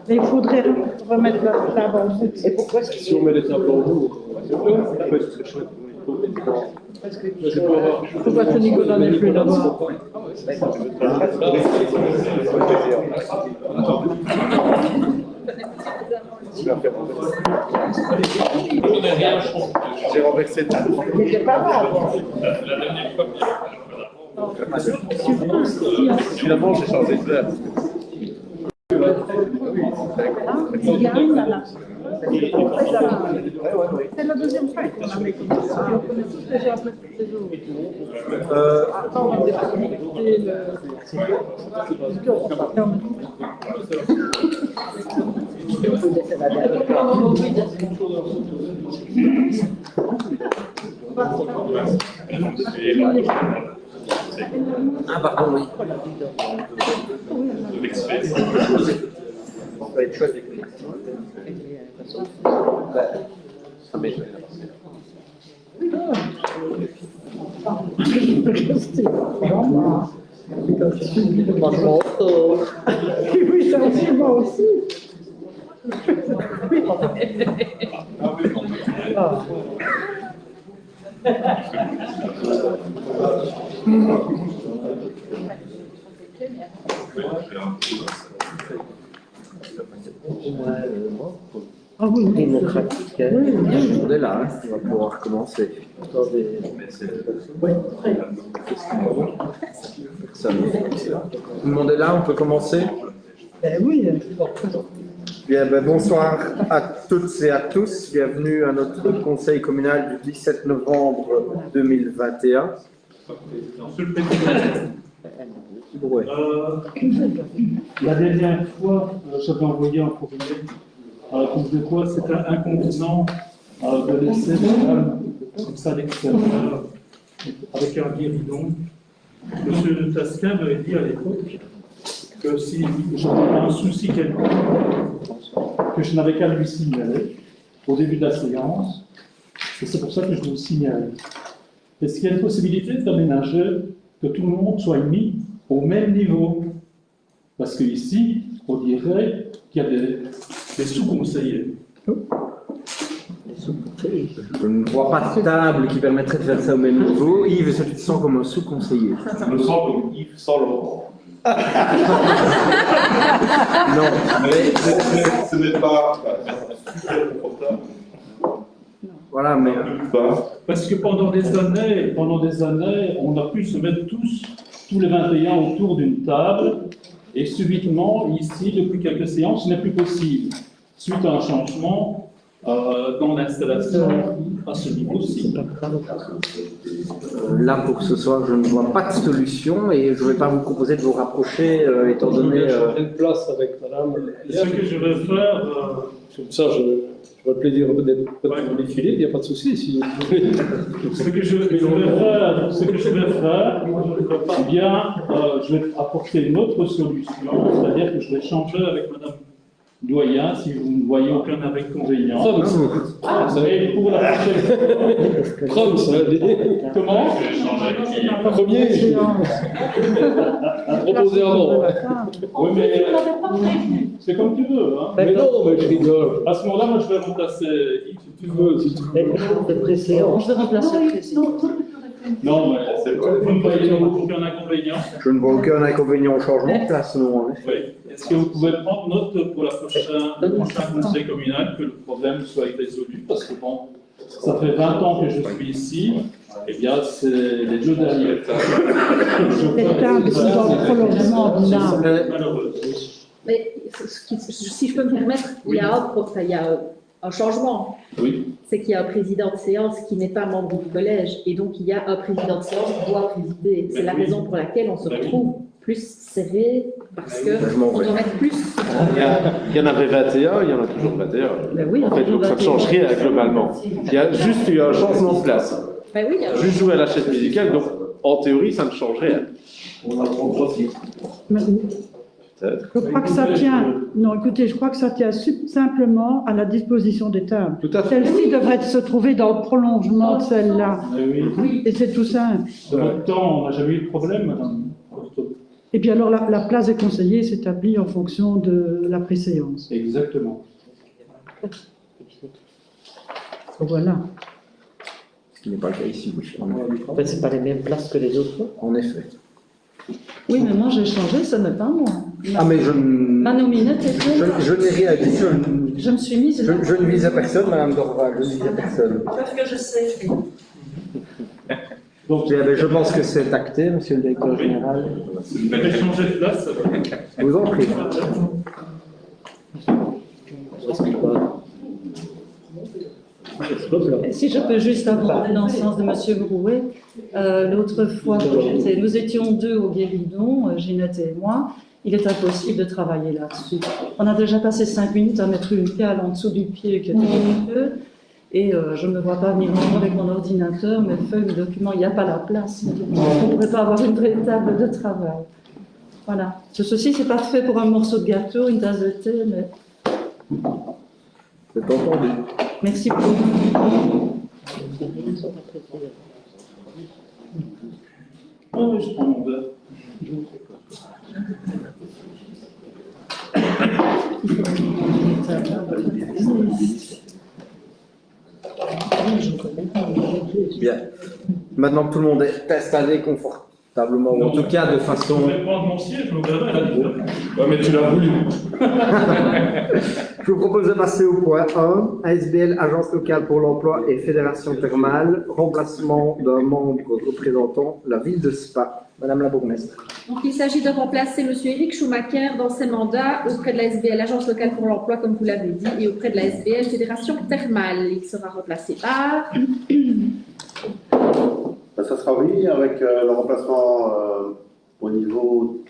Mais il faudrait remettre la table en bout. Et pourquoi est-ce que Si on met les tables en haut, ça peut être très chouette. Pourquoi ce Nicolas n'est plus là-bas? J'ai renversé le table. Mais c'est pas grave. Finalement, j'ai changé de place. Il y a une là. C'est la deuxième fois qu'on a mis comme ça. On connaît tous déjà un peu les autres. Attends, on va déconnecter le... Ah, pardon, oui. Ça va être chouette avec lui. Ça m'étonne. Oui, ça aussi, moi aussi. Ah oui, Démocratique, on est là, on va pouvoir commencer. Oui. Personne. Tout le monde est là, on peut commencer? oui. Bien, bonsoir à toutes et à tous. Bienvenue à notre conseil communal du 17 novembre 2021. Monsieur le Président, Ouais. la dernière fois, j'avais envoyé un courrier comme de quoi c'était inconvenant de laisser les femmes comme ça à l'extérieur avec un guéridon. Monsieur Tasquin m'avait dit à l'époque que si j'avais un souci quelconque, que je n'avais qu'à lui signaler au début de la séance, et c'est pour ça que je vous le signale. Est-ce qu'il y a une possibilité d'aménager que tout le monde soit mis au même niveau? Parce qu'ici, on dirait qu'il y a des sous-conseillers. Je ne vois pas de table qui permettrait de faire ça au même niveau. Yves, est-ce que tu te sens comme un sous-conseiller? Je me sens comme Yves sans Laurent. Non. Mais ce n'est pas confortable. Voilà, mais... Parce que pendant des années, on a pu se mettre tous les 21 autour d'une table, et subitement, ici, depuis quelques séances, ce n'est plus possible. Suite à un changement dans l'installation à ce niveau-ci. Là, pour ce soir, je ne vois pas de solution et je ne vais pas vous proposer de vous rapprocher, étant donné... changer de place avec madame. Ce que je vais faire... Comme ça, je vais te plaisir d'être défilé, il n'y a pas de souci. Si... ce que je vais faire, eh bien, je vais apporter une autre solution, c'est-à-dire que je vais changer avec madame Doyen, si vous ne voyez aucun inconvénient. Et pour la prochaine Prom, ça va dire. Comment? Premier, proposé avant. Oui, mais c'est comme tu veux. Hein. Mais non, mais je rigole. À ce moment-là, moi, je vais remplacer Yves, si tu veux. Si tu veux. Je vais remplacer le président. Non, mais vous ne voyez aucun inconvénient. Je ne vois aucun inconvénient au changement de place, non. Hein. Oui. Est-ce que vous pouvez prendre note pour le prochain conseil communal que le problème soit résolu? Parce que bon, ça fait 20 ans que je suis ici, et bien c'est les deux dernières Cette table qui va au prolongement de l'arbre. malheureuse. Mais si je peux me permettre, il y a un changement. Oui. C'est qu'il y a un président de séance qui n'est pas membre du collège, et donc il y a un président de séance qui doit présider. C'est la raison pour laquelle on se retrouve plus serré, parce qu'on doit mettre plus. Il y en avait 21, il y en a toujours 21. Ben oui, En fait, donc ça ne change rien globalement. Il y a juste eu un changement de place. Ben oui, il y a... Juste jouer à la chaise musicale, donc en théorie, ça ne change rien. On apprend aussi. Peut-être. Je crois que ça tient. Non, écoutez, je crois que ça tient simplement à la disposition des tables. Tout à fait. Celle-ci devrait se trouver dans le prolongement de celle-là. Oui. Et c'est tout simple. De votre temps, on n'a jamais eu de problème, madame. Et puis alors, la place des conseillers s'établit en fonction de la préséance. Exactement. Voilà. Ce qui n'est pas le cas ici, oui. En fait, c'est pas les mêmes places que les autres fois. En effet. Oui, mais moi j'ai changé, ce n'est pas moi. Ah, mais Ma nominette était là. je n'ai rien dit. Je me suis mise là. Je ne vise à personne, Madame Dorval, je ne vise à personne. Parce que je sais. Donc, Bien, ben, je pense que c'est acté, Monsieur le Directeur Général. vous avez changé de place. Je vous en prie. Si je peux juste aborder dans le sens de M. Brouet, l'autre fois, nous étions deux au Guéridon, Ginette et moi, il est impossible de travailler là-dessus. On a déjà passé 5 minutes à mettre une cale en dessous du pied qui était dégueu, et je ne me vois pas venir en avec mon ordinateur, mes feuilles, mes documents, il n'y a pas la place. On ne pourrait pas avoir une vraie table de travail. Voilà. Ceci, c'est parfait pour un morceau de gâteau, une tasse de thé, mais C'est entendu. merci beaucoup. Bien. Maintenant que tout le monde est installé confortablement, ou en tout cas de façon... Je vais prendre mon siège, je me verrai à la limite. Ouais, mais tu l'as voulu. Je vous propose de passer au point 1, ASBL, Agence locale pour l'emploi et Fédération thermale, remplacement d'un membre représentant la ville de Spa. Madame la bourgmestre. Donc, il s'agit de remplacer M. Éric Schumacher dans ses mandats auprès de la SBL, Agence locale pour l'emploi, comme vous l'avez dit, et auprès de la SBL, Fédération thermale. Il sera remplacé par... Ça sera oui, avec le remplacement au niveau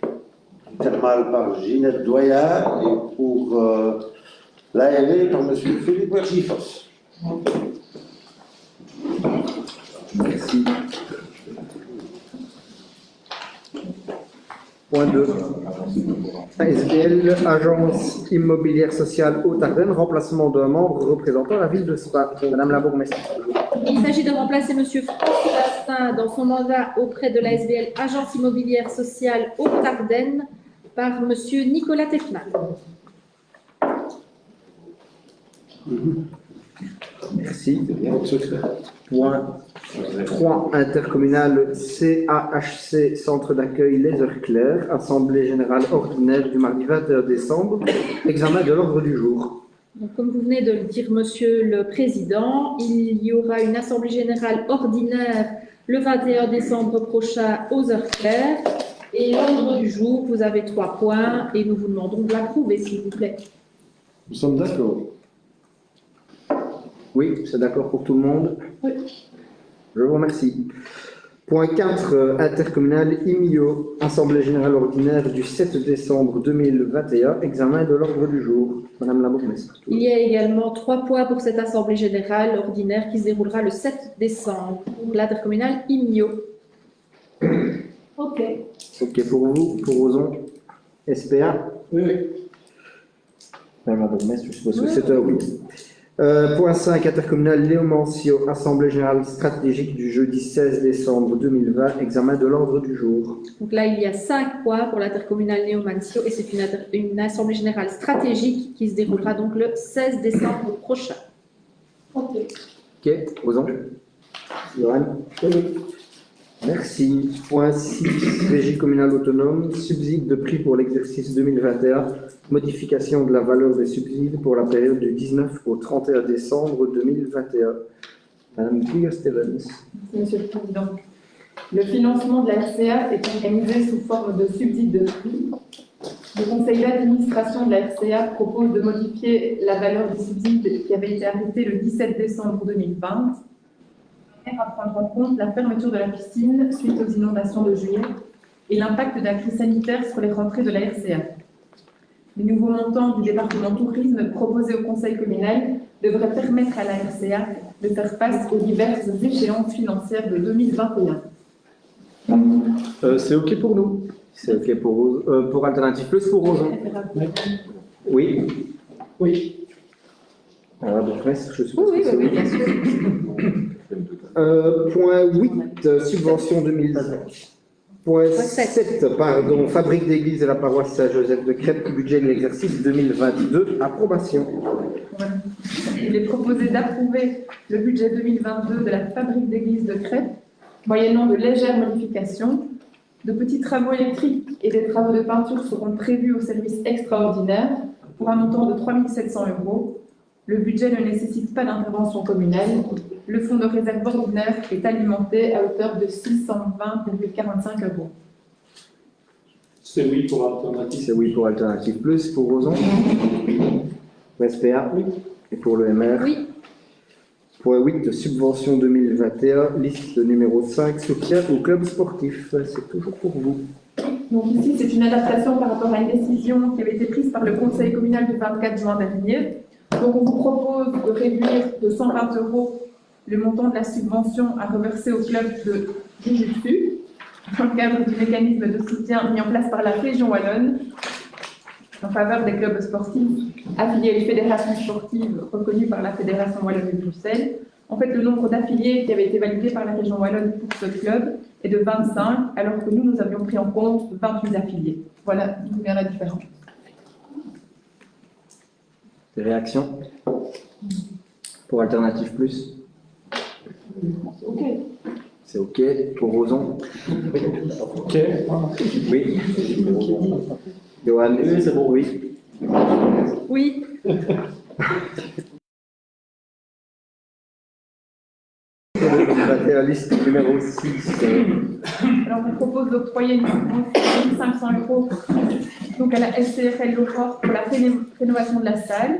thermal par Ginette Doyard et pour l'ARE par M. Philippe Wergifos. Merci. Point 2. ASBL, Agence immobilière sociale Haute-Ardenne, remplacement d'un membre représentant la ville de Spa. Madame la bourgmestre. Il s'agit de remplacer M. François Bastin dans son mandat auprès de la SBL, Agence immobilière sociale Haute-Ardenne, par M. Nicolas Tefna. Merci. Point 3. Intercommunal CAHC, Centre d'accueil Les Heures Claires, Assemblée générale ordinaire du mardi 21 décembre, examen de l'ordre du jour. Donc, comme vous venez de le dire, Monsieur le Président, il y aura une Assemblée générale ordinaire le 21 décembre prochain aux heures claires. Et l'ordre du jour, vous avez 3 points et nous vous demandons de l'approuver, s'il vous plaît. Nous sommes d'accord. Oui, c'est d'accord pour tout le monde? Oui. Je vous remercie. Point 4, intercommunal IMIO, Assemblée générale ordinaire du 7 décembre 2021, examen de l'ordre du jour. Madame la bourgmestre. Il y a également 3 points pour cette Assemblée générale ordinaire qui se déroulera le 7 décembre pour l'intercommunal IMIO. OK. Ok pour vous, pour Ozon. SPA. Oui, oui. Madame la bourgmestre, je suppose que c'est un oui. Point 5, intercommunal Léo Mancio, Assemblée générale stratégique du jeudi 16 décembre 2020, examen de l'ordre du jour. Donc là, il y a 5 points pour l'intercommunal Néo-Mancio et c'est une assemblée générale stratégique qui se déroulera donc le 16 décembre prochain. OK. Ok, Ozon. Johan. Merci. Point 6, régie communale autonome, subside de prix pour l'exercice 2021, modification de la valeur des subsides pour la période du 19 au 31 décembre 2021. Madame Krieger-Stevens. Monsieur le Président. Le financement de la RCA est organisé sous forme de subside de prix. Le conseil d'administration de la RCA propose de modifier la valeur du subside qui avait été arrêté le 17 décembre 2020 à prendre en compte la fermeture de la piscine suite aux inondations de juillet et l'impact de la crise sanitaire sur les rentrées de la RCA. Les nouveaux montants du département tourisme proposés au conseil communal devraient permettre à la RCA de faire face aux diverses échéances financières de 2021. C'est OK pour nous. C'est OK pour Alternative Plus, pour Ozon. Oui. Oui. Alors, donc, je suppose Oui, que c'est oui, bien sûr. Point 8, subvention 2020. Point sept. 7, pardon, fabrique d'église de la paroisse Saint-Joseph de Crêpes, budget de l'exercice 2022, approbation. Il est proposé d'approuver le budget 2022 de la fabrique d'église de Crêpes, moyennant de légères modifications. De petits travaux électriques et des travaux de peinture seront prévus au service extraordinaire pour un montant de 3 700 €. Le budget ne nécessite pas d'intervention communale. Le fonds de réserve ordinaire est alimenté à hauteur de 620,45 €. C'est oui pour alternative. C'est oui pour Alternative Plus. Pour Roson? Pour SPA? Et pour le MR? Oui. Point 8, subvention 2021, liste numéro 5, soutien au club sportif. C'est toujours pour vous. Donc ici, c'est une adaptation par rapport à une décision qui avait été prise par le conseil communal du 24 juin dernier. Donc on vous propose de réduire de 120 € le montant de la subvention à reverser au club de Jujutsu dans le cadre du mécanisme de soutien mis en place par la région wallonne en faveur des clubs sportifs affiliés à une fédération sportive reconnue par la Fédération wallonne de Bruxelles. En fait, le nombre d'affiliés qui avait été validé par la région wallonne pour ce club est de 25, alors que nous avions pris en compte 28 affiliés. Voilà d'où vient la différence. Des réactions? Pour Alternative Plus? Ok. C'est OK. Pour Roson? Ok. Oui. Johan? Oui, c'est bon. Oui. Oui. La liste numéro 6. Alors, on propose d'octroyer une subvention de 1 500 € donc à la SCRL L'Aurore pour la rénovation de la salle.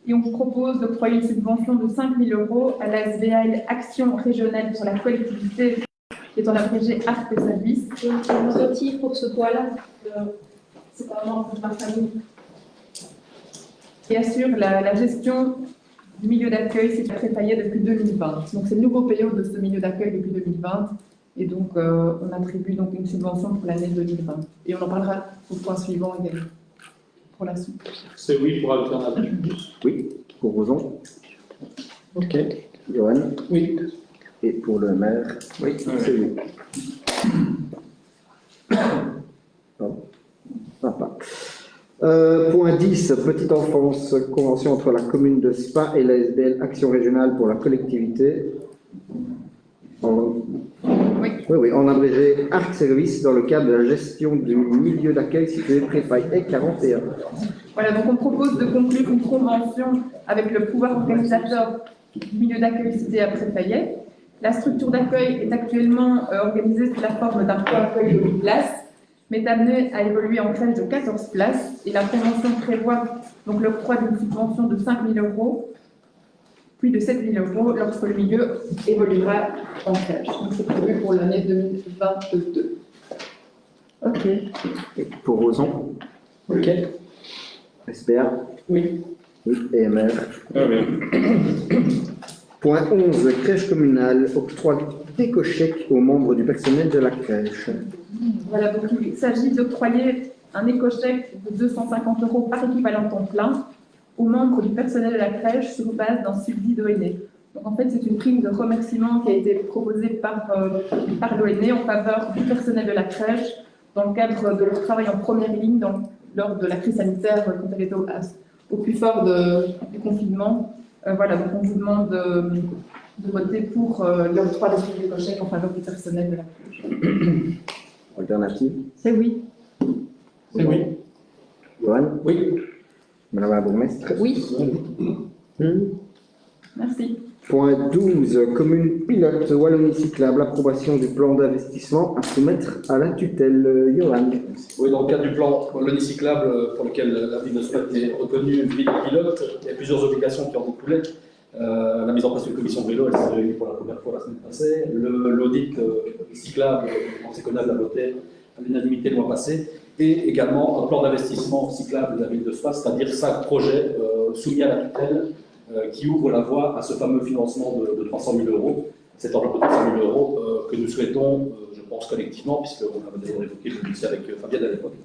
Et on vous propose d'octroyer une subvention de 5 000 € à la SVL Action Régionale pour la collectivité, qui est en abrégé ARP Service. On retire pour ce poids-là. C'est un membre de ma famille qui assure la gestion du milieu d'accueil c'est préfaillé depuis 2020. Donc c'est le nouveau PO de ce milieu d'accueil depuis 2020 et donc on attribue donc une subvention pour l'année 2020. Et on en parlera au point suivant également pour la suite. C'est oui pour alternative plus. Oui. Pour Roson? Ok. Johan? Oui. Et pour le maire? Oui. C'est oui. Pardon. Sympa. Point 10, petite enfance, convention entre la commune de Spa et la SBL Action Régionale pour la collectivité. Oui, en abrégé Arc Service dans le cadre de la gestion du milieu d'accueil situé Préfaille et 41. Voilà, donc on propose de conclure une convention avec le pouvoir organisateur du milieu d'accueil cité à Préfayet. La structure d'accueil est actuellement organisée sous la forme d'un point d'accueil de 8 places, mais est amenée à évoluer en crèche de 14 places. Et la convention prévoit donc l'octroi d'une subvention de 5 000 €, puis de 7 000 € lorsque le milieu évoluera en crèche. Donc c'est prévu pour l'année 2022. Ok. Et pour Roson? Ok. SPA? Oui. Oui. EMR? Point 11, crèche communale, octroi d'éco-chèque aux membres du personnel de la crèche. Voilà, donc il s'agit d'octroyer un éco-chèque de 250 € par équivalent temps plein aux membres du personnel de la crèche sur base d'un subside d'ONE. Donc en fait, c'est une prime de remerciement qui a été proposée par l'ONE en faveur du personnel de la crèche dans le cadre de leur travail en première ligne lors de la crise sanitaire quand elle était au plus fort du confinement. Voilà, donc on vous demande de voter pour l'octroi de prime d'éco-chèque en faveur du personnel de la crèche. Alternative? C'est oui. C'est oui. Johan? Oui. Madame la bourgmestre? Oui. Merci. Point 12, commune pilote Wallonie cyclable, approbation du plan d'investissement à soumettre à la tutelle. Johan? Oui, dans le cadre du plan Wallonie cyclable, pour lequel la ville de Spa est reconnue ville pilote, il y a plusieurs obligations qui en découlaient. La mise en place d'une commission de vélo, elle s'est réunie pour la première fois la semaine passée. L'audit cyclable, on sait qu'on a voté à l'unanimité le mois passé. Et également un plan d'investissement cyclable de la ville de Spa, c'est-à-dire 5 projets soumis à la tutelle qui ouvrent la voie à ce fameux financement de 300 000 €. Cette enveloppe de 300 000 € que nous souhaitons, je pense collectivement, puisqu'on avait déjà évoqué le dossier avec Fabienne à l'époque,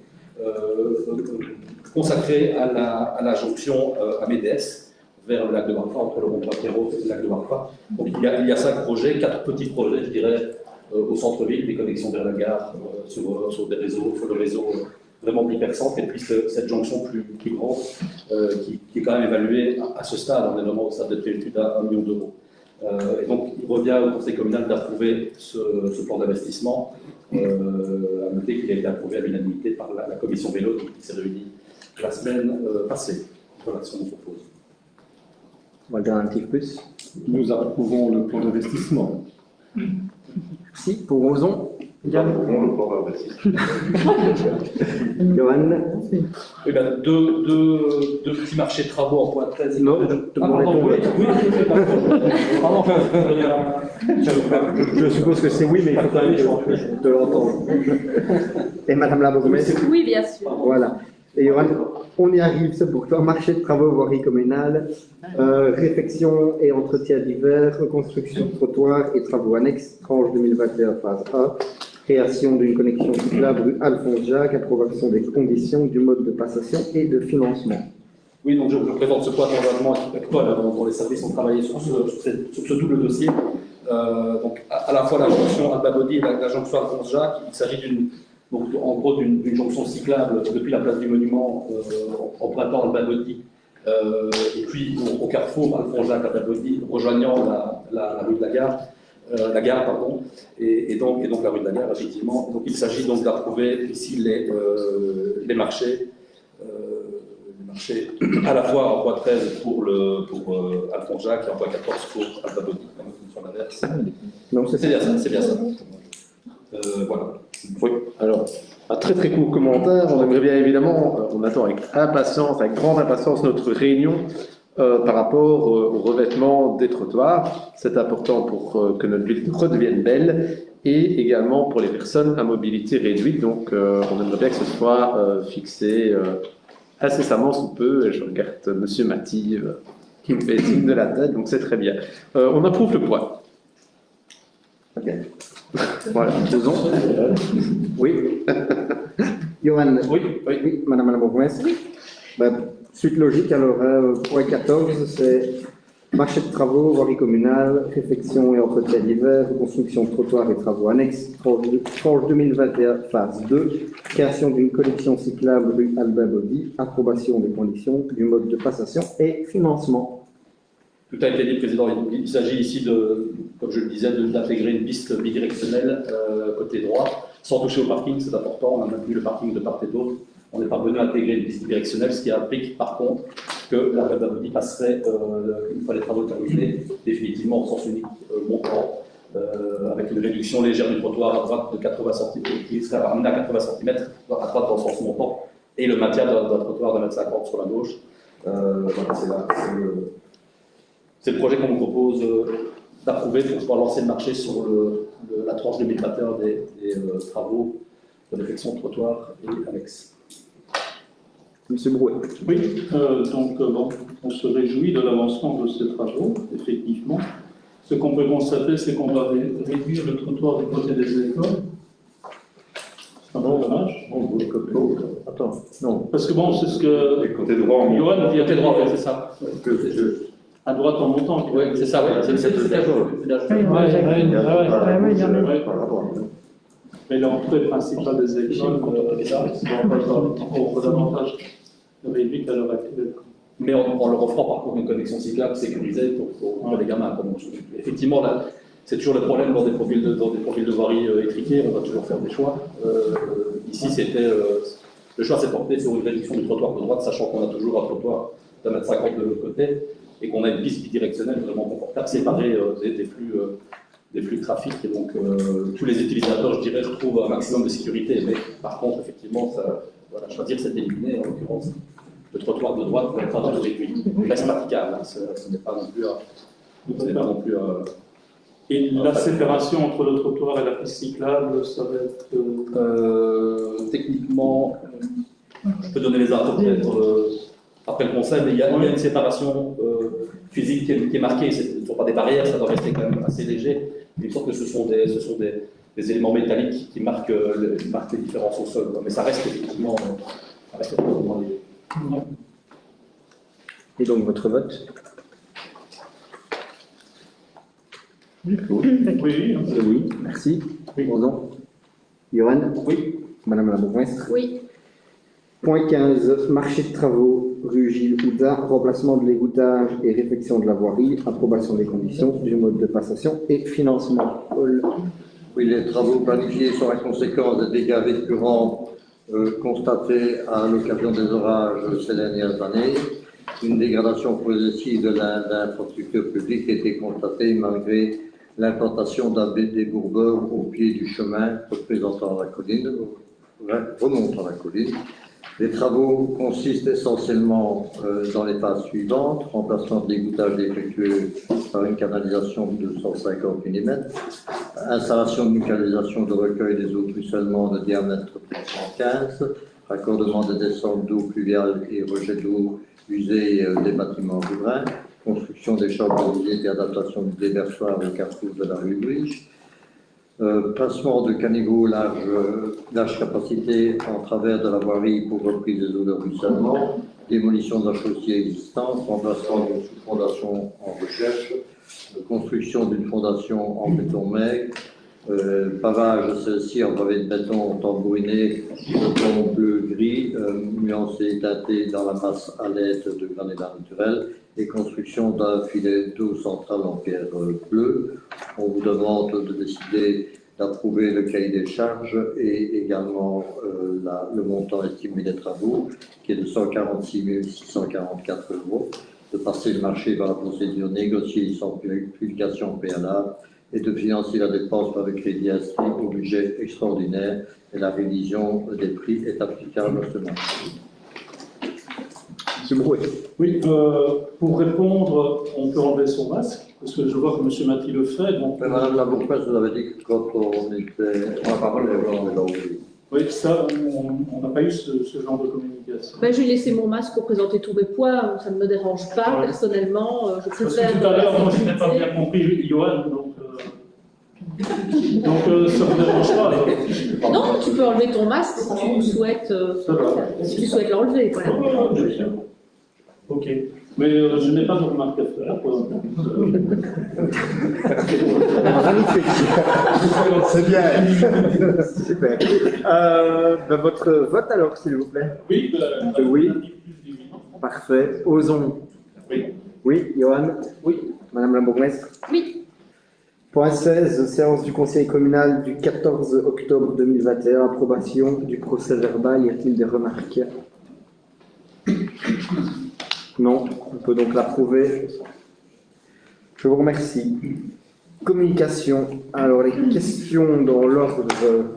consacrer à la jonction à Médès, vers le lac de Warfa, entre le rond-point Pierrot et le lac de Warfa. Donc il y a 5 projets, 4 petits projets, je dirais, au centre-ville, des connexions vers la gare, sur le réseau vraiment hyper-centre, et puis cette jonction plus grande, qui est quand même évaluée à ce stade, on est vraiment au stade de préétude à 1 million d'euros. Et donc, il revient au conseil communal d'approuver ce plan d'investissement, à noter qu'il a été approuvé à l'unanimité par la commission vélo qui s'est réunie la semaine passée. Voilà ce qu'on vous propose. Alternative plus. Nous approuvons le plan d'investissement. Merci. Pour Roson. Nous approuvons le plan d'investissement. Johan. Oui, ben, deux petits marchés de travaux en point 13. Non, je te demandais Je suppose que c'est oui, mais il faut quand même te l'entendre. Et Madame la bourgmestre. Oui, bien sûr. Voilà. Et Johan, on y arrive, c'est pour toi. Marché de travaux, voirie communale, réfection et entretien d'hiver, reconstruction de trottoirs et travaux annexes, tranche 2021, phase 1, création d'une connexion cyclable rue Alphonse Jacques, approbation des conditions du mode de passation et de financement. Oui, donc je présente ce point d'engagement actuel dont les services ont travaillé sur ce double dossier. Donc à la fois la jonction Alba-Body et la jonction Alphonse Jacques, il s'agit en gros d'une jonction cyclable depuis la place du monument empruntant Alba-Body et puis au carrefour Alphonse Jacques Alba-Body rejoignant la rue de la gare, pardon, et donc la rue de la gare, effectivement. Donc il s'agit donc d'approuver ici les marchés à la fois en point 13 pour Alphonse Jacques et en point 14 pour Alba-Body. Donc c'est bien ça. Voilà. Oui, alors, un très très court commentaire. On aimerait bien évidemment, on attend avec grande impatience notre réunion par rapport au revêtement des trottoirs. C'est important pour que notre ville redevienne belle et également pour les personnes à mobilité réduite. Donc, on aimerait bien que ce soit fixé incessamment sous peu. Et je regarde Monsieur Mathy qui me fait signe de la tête, donc c'est très bien. On approuve le point. Ok. Voilà, faisons. Oui. Johan. Oui, Madame la bourgmestre. Oui. Suite logique, alors, point 14, c'est marché de travaux, voirie communale, réfection et entretien d'hiver, reconstruction de trottoirs et travaux annexes, tranche 2021, phase 2, création d'une collection cyclable rue Alba-Body, approbation des conditions du mode de passation et financement. Tout a été dit, Président. Il s'agit ici, comme je le disais, d'intégrer une piste bidirectionnelle côté droit, sans toucher au parking, c'est important. On a maintenu le parking de part et d'autre. On est parvenu à intégrer une piste bidirectionnelle, ce qui implique par contre que la Alba-Body passerait, une fois les travaux terminés, définitivement en sens unique montant, avec une réduction légère du trottoir à droite de 80 cm, qui serait ramené à 80 cm à droite dans le sens montant, et le maintien d'un trottoir de 1,50 m sur la gauche. Voilà, c'est le projet qu'on vous propose d'approuver pour pouvoir lancer le marché sur la tranche 2021 des travaux de réfection de trottoir et annexes. Monsieur Brouet. Oui, on se réjouit de l'avancement de ces travaux, effectivement. Ce qu'on peut constater, c'est qu'on va réduire le trottoir du côté des écoles. C'est un peu dommage. Attends, non. Parce que c'est ce que côté droit, Johan vient Côté droit, c'est ça. à droite en montant. Oui, c'est ça, c'est Mais l'entrée principale des écoles est davantage réduite à l'heure actuelle. Mais en leur offrant par contre une connexion cyclable sécurisée pour les gamins. Effectivement, là, c'est toujours le problème dans des profils de voirie étriqués, on va toujours faire des choix. Ici, le choix s'est porté sur une réduction du trottoir de droite, sachant qu'on a toujours un trottoir d'1,50 m de l'autre côté et qu'on a une piste bidirectionnelle vraiment confortable, séparée des flux de trafic. Et donc, tous les utilisateurs, je dirais, retrouvent un maximum de sécurité. Mais par contre, effectivement, choisir, c'est éliminer, en l'occurrence, le trottoir de droite pour être un peu réduit. Il reste praticable, ce n'est pas non plus Et la séparation entre le trottoir et la piste cyclable, ça va être... techniquement, je peux donner les infos peut-être après le conseil, mais il y a une séparation physique qui est marquée. Ce ne sont pas des barrières, ça doit rester quand même assez léger. Il me semble que ce sont des éléments métalliques qui marquent les différences au sol. Mais ça reste effectivement léger. Et donc votre vote? Oui, hein. Oui, merci. Pardon. Johan? Oui. Madame la bourgmestre? Oui. Point 15, marché de travaux, rue Gilles Houda, remplacement de l'égouttage et réfection de la voirie, approbation des conditions, du mode de passation et financement. Paul. Oui, les travaux planifiés sont la conséquence des dégâts récurrents constatés à l'occasion des orages ces dernières années. Une dégradation progressive de l'infrastructure publique a été constatée malgré l'implantation d'un des bourbeurs au pied du chemin représentant la colline, remontant la colline. Les travaux consistent essentiellement dans les phases suivantes: remplacement de l'égouttage effectué par une canalisation de 250 mm, installation d'une canalisation de recueil des eaux de ruissellement de diamètre 115, raccordement des descentes d'eau pluviale et rejet d'eau usée des bâtiments riverains, construction des chambres de visite et adaptation du déversoir au carrefour de la rue Louis, placement de caniveaux large capacité en travers de la voirie pour reprise des eaux de ruissellement, démolition de la chaussée existante, remplacement d'une sous-fondation en recherche, construction d'une fondation en béton maigre, pavage de celle-ci en pavé de béton tambouriné de ton bleu-gris, nuancé et teinté dans la masse à l'aide de granulats naturels, et construction d'un filet d'eau centrale en pierre bleue. On vous demande de décider d'approuver le cahier des charges et également le montant estimé des travaux, qui est de 146 644 €, de passer le marché par la procédure négociée sans publication préalable et de financer la dépense par le crédit inscrit au budget extraordinaire, et la révision des prix est applicable à ce marché. Monsieur Brouet. Oui, pour répondre, on peut enlever son masque, parce que je vois que M. Maty le fait. Donc, Mais Madame la bourgmestre, vous avez dit que quand on était à la parole, on l'a oublié. oui, ça, on n'a pas eu ce genre de communication. Ben, j'ai laissé mon masque pour présenter tous mes points, ça ne me dérange pas, Ouais. personnellement. Je Parce que préfère. tout à l'heure, moi, je n'ai pas bien compris Johan, donc ça ne me dérange pas. alors. Non, tu peux enlever ton masque si tu souhaites, Ça va. si tu souhaites l'enlever. Voilà. Ok. Mais je n'ai pas de remarque à faire. C'est bien. Super. Votre vote alors, s'il vous plaît. Oui, Oui. Parfait. Osons. Oui. Oui, Johan. Oui. Madame la bourgmestre. Oui. Point 16, séance du conseil communal du 14 octobre 2021, approbation du procès verbal. Y a-t-il des remarques? Non, on peut donc l'approuver. Je vous remercie. Communication. Alors, les questions dans l'ordre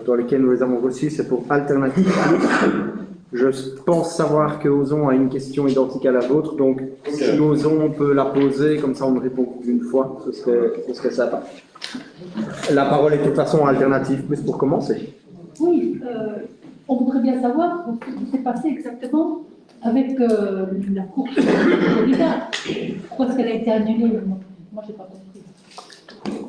dans lequel nous les avons reçues, c'est pour Alternative Plus. Je pense savoir que Ozon a une question identique à la vôtre, donc si Ozon peut la poser, comme ça on ne répond qu'une fois, ce serait sympa. La parole est de toute façon à Alternative Plus pour commencer. Oui, on voudrait bien savoir ce qui s'est passé exactement avec la course de candidat. Pourquoi est-ce qu'elle a été annulée? Moi, je n'ai pas compris.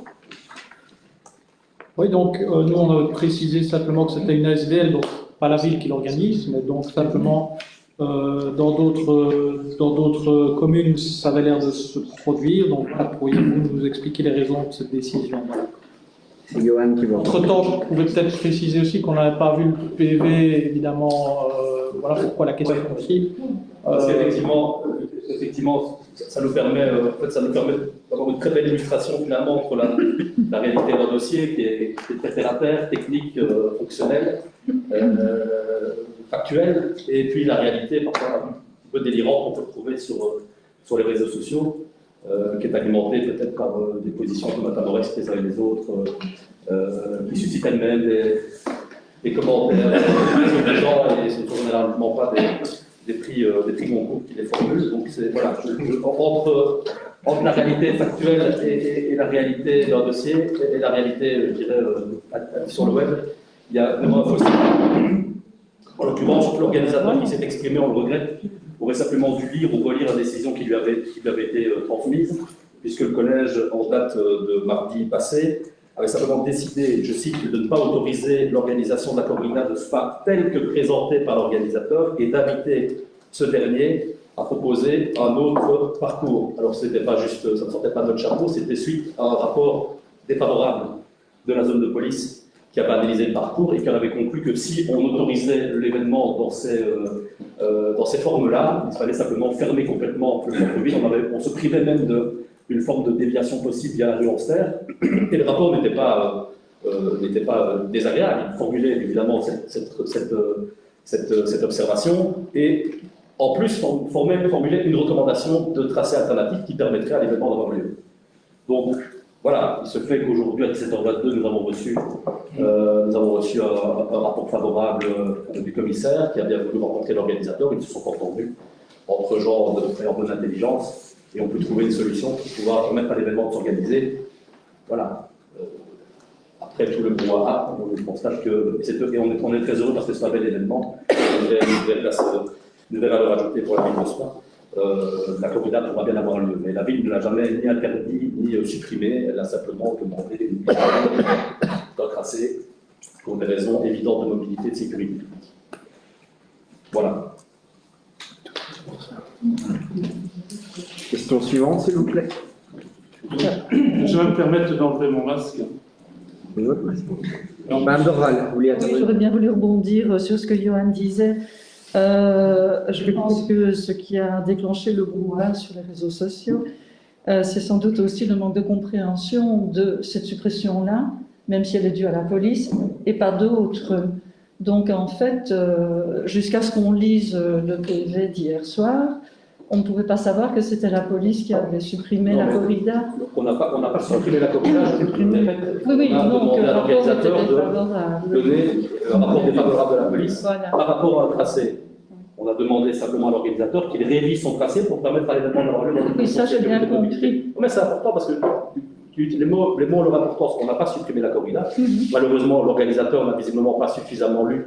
Oui, donc nous on a précisé simplement que c'était une ASBL, donc pas la ville qui l'organise, mais donc simplement dans d'autres communes ça avait l'air de se produire, donc pourriez-vous nous expliquer les raisons de cette décision? Voilà. C'est Johan qui va. Entre-temps, je pouvais peut-être préciser aussi qu'on n'avait pas vu le PV, évidemment, voilà pourquoi la question est aussi. Parce qu'effectivement, ça nous permet, d'avoir une très belle illustration finalement entre la réalité d'un dossier qui est très terre à terre, technique, fonctionnelle, factuelle, et puis la réalité parfois un peu délirante qu'on peut retrouver sur les réseaux sociaux, qui est alimentée peut-être par des positions comme matamoresques les uns et les autres, qui suscitent elles-mêmes des commentaires des gens, et ce ne sont généralement pas des prix Goncourt qui les formulent. Donc voilà, entre la réalité factuelle et la réalité d'un dossier, et la réalité, je dirais, sur le web, il y a vraiment un fossé. En l'occurrence, l'organisateur qui s'est exprimé, on le regrette, aurait simplement dû lire ou relire la décision qui lui avait été transmise, puisque le collège, en date de mardi passé, avait simplement décidé, je cite, de ne pas autoriser l'organisation de la corrida de Spa telle que présentée par l'organisateur et d'inviter ce dernier à proposer un autre parcours. Alors, c'était pas juste, ça ne sortait pas de notre chapeau, c'était suite à un rapport défavorable de la zone de police qui avait analysé le parcours et qui en avait conclu que si on autorisait l'événement dans ces formes-là, il fallait simplement fermer complètement le centre-ville. On se privait même d'une forme de déviation possible via la rue Anster. Et le rapport n'était pas désagréable. Il formulait évidemment cette observation et en plus formulait une recommandation de tracé alternatif qui permettrait à l'événement d'avoir lieu. Donc voilà, il se fait qu'aujourd'hui à 17h22 nous avons reçu un rapport favorable du commissaire qui a bien voulu rencontrer l'organisateur. Ils se sont entendus entre gens en bonne intelligence et on peut trouver une solution pour pouvoir permettre à l'événement de s'organiser. Voilà. Après tout le brouhaha, on constate que on est très heureux parce que c'est un bel événement, une belle valeur ajoutée pour la ville de Spa. La corrida pourra bien avoir lieu, mais la ville ne l'a jamais ni interdit ni supprimé, elle a simplement demandé une mise d'un tracé pour des raisons évidentes de mobilité et de sécurité publique. Voilà. Question suivante, s'il vous plaît. Je vais me permettre d'enlever mon masque. Madame Doral, vous voulez intervenir? J'aurais bien voulu rebondir sur ce que Johan disait. Je pense que ce qui a déclenché le brouhaha sur les réseaux sociaux, c'est sans doute aussi le manque de compréhension de cette suppression-là, même si elle est due à la police, et pas d'autres. Donc en fait, jusqu'à ce qu'on lise le PV d'hier soir, on ne pouvait pas savoir que c'était la police qui avait supprimé la corrida. On n'a pas supprimé la corrida, Oui, on a donc demandé le à rapport était l'organisateur défavorable. de donner un rapport défavorable de la police Voilà. par rapport à un tracé. On a demandé simplement à l'organisateur qu'il révise son tracé pour permettre à l'événement d'avoir lieu dans les Oui, ça j'ai bien compris. Mais c'est important parce que les mots ont leur importance. On n'a pas supprimé la corrida. Malheureusement, l'organisateur n'a visiblement pas suffisamment lu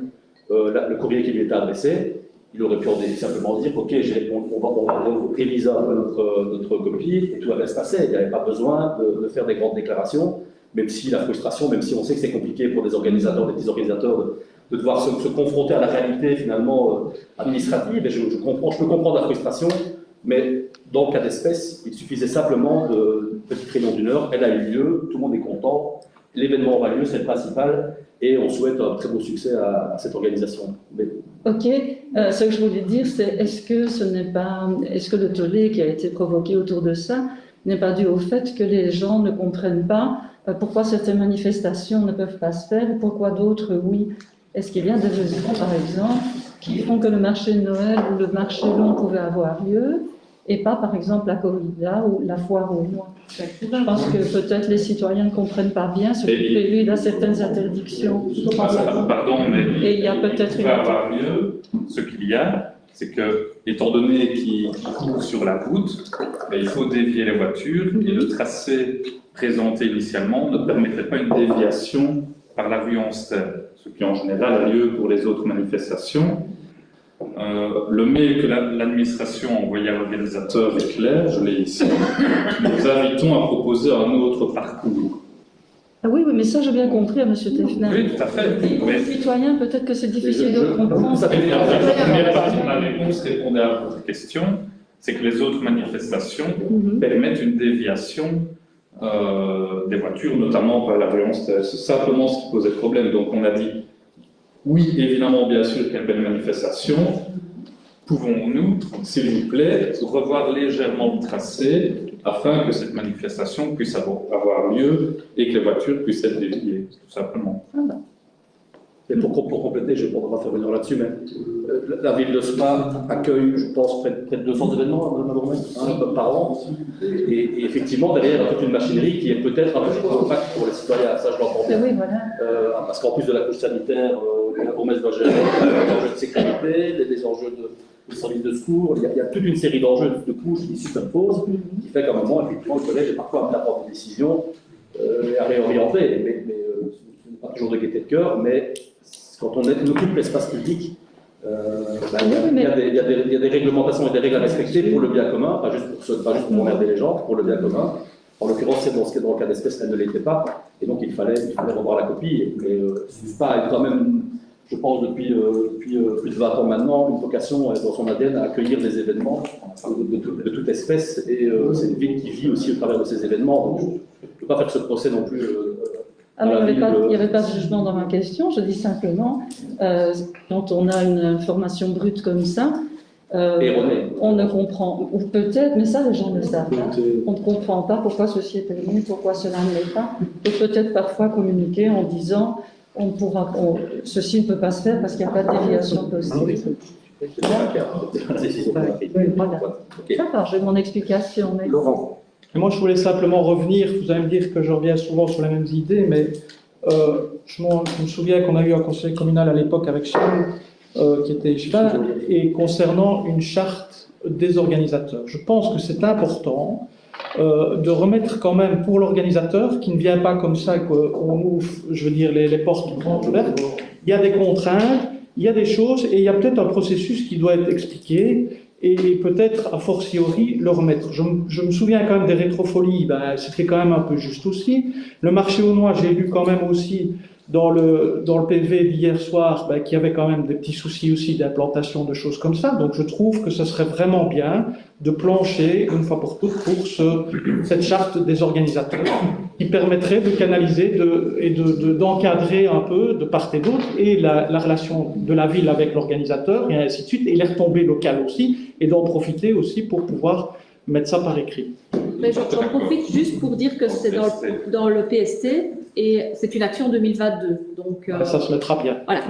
le courrier qui lui était adressé. Il aurait pu simplement dire ok, on va réviser un peu notre copie et tout va bien se passer. Il n'y avait pas besoin de faire des grandes déclarations, même si la frustration, même si on sait que c'est compliqué pour des organisateurs, des petits organisateurs, de devoir se confronter à la réalité finalement administrative. Et je peux comprendre la frustration, mais dans le cas d'espèce, il suffisait simplement de petite réunion d'une heure. Elle a eu lieu, tout le monde est content, l'événement aura lieu, c'est le principal, et on souhaite un très beau succès à cette organisation. Ok, ce que je voulais dire, c'est est-ce que le tollé qui a été provoqué autour de ça n'est pas dû au fait que les gens ne comprennent pas pourquoi certaines manifestations ne peuvent pas se faire et pourquoi d'autres oui? Est-ce qu'il y a des raisons, par exemple, qui font que le marché de Noël ou le marché long pouvait avoir lieu et pas, par exemple, la corrida ou la foire au mois? Je pense que peut-être les citoyens ne comprennent pas bien ce qui prélude à certaines interdictions. Pardon, mais et il y a peut-être il va avoir mieux. Ce qu'il y a, c'est que, étant donné qu'il court sur la route, il faut dévier les voitures et le tracé présenté initialement ne permettrait pas une déviation par la rue Anster, ce qui en général a lieu pour les autres manifestations. Le mail que l'administration a envoyé à l'organisateur est clair, je l'ai ici. Nous invitons à proposer un autre parcours. Ah oui, mais ça j'ai bien compris à M. Teffner. Oui, tout à fait. Et pour les citoyens, peut-être que c'est difficile de comprendre. La première partie de ma réponse répondait à votre question, c'est que les autres manifestations permettent une déviation des voitures, notamment par la rue Anster. C'est simplement ce qui posait problème. Donc on a dit, oui, évidemment, bien sûr, quelle belle manifestation. Pouvons-nous, s'il vous plaît, revoir légèrement le tracé afin que cette manifestation puisse avoir lieu et que les voitures puissent être déviées, tout simplement. Et pour compléter, je ne vais pas faire venir là-dessus, mais la ville de Spa accueille, je pense, près de 200 événements par an. Et effectivement, derrière, il y a toute une machinerie qui est peut-être un peu trop opaque pour les citoyens. Ça, je l'entends bien. Oui, voilà. Parce qu'en plus de la couche sanitaire, la promesse doit gérer les enjeux de sécurité, les enjeux de service de secours. Il y a toute une série d'enjeux de couches qui superposent, qui fait qu'à un moment, effectivement, le collège est parfois amené à prendre des décisions et à réorienter. Mais ce n'est pas toujours de gaieté de cœur, mais quand on occupe l'espace public, il y a des réglementations et des règles à respecter pour le bien commun, pas juste pour emmerder les gens, pour le bien commun. En l'occurrence, c'est dans le cas d'espèce, elle ne l'était pas, et donc il fallait revoir la copie. Mais Spa est quand même, je pense, depuis plus de 20 ans maintenant, une vocation dans son ADN à accueillir des événements de toute espèce, et c'est une ville qui vit aussi au travers de ces événements. Donc, peux pas faire ce procès non plus. Ah, mais il n'y avait pas de jugement dans ma question. Je dis simplement, quand on a une information brute comme ça, on ne comprend, ou peut-être, mais ça les gens ne savent pas, on ne comprend pas pourquoi ceci est permis, pourquoi cela ne l'est pas. Et peut-être parfois communiquer en disant ceci ne peut pas se faire parce qu'il n'y a pas de déviation possible. Voilà. Ça va, j'ai mon explication. Mais... Laurent. Et moi, je voulais simplement revenir, vous allez me dire que je reviens souvent sur les mêmes idées, mais je me souviens qu'on a eu un conseil communal à l'époque avec Charles, qui était échevin, et concernant une charte des organisateurs. Je pense que c'est important de remettre quand même pour l'organisateur, qui ne vient pas comme ça, qu'on ouvre, je veux dire, les portes grandes ouvertes, il y a des contraintes, il y a des choses, et il y a peut-être un processus qui doit être expliqué, et peut-être, a fortiori, le remettre. Je me souviens quand même des rétrofolies, c'était quand même un peu juste aussi. Le marché aux noix, j'ai lu quand même aussi dans le PV d'hier soir qu'il y avait quand même des petits soucis aussi d'implantation, de choses comme ça. Donc je trouve que ce serait vraiment bien de plancher, une fois pour toutes, pour cette charte des organisateurs, qui permettrait de canaliser et d'encadrer un peu, de part et d'autre, et la relation de la ville avec l'organisateur, et ainsi de suite, et les retombées locales aussi, et d'en profiter aussi pour pouvoir mettre ça par écrit. Mais j'en profite juste pour dire que c'est dans le PST et c'est une action 2022. Donc, ça se mettra bien. Voilà.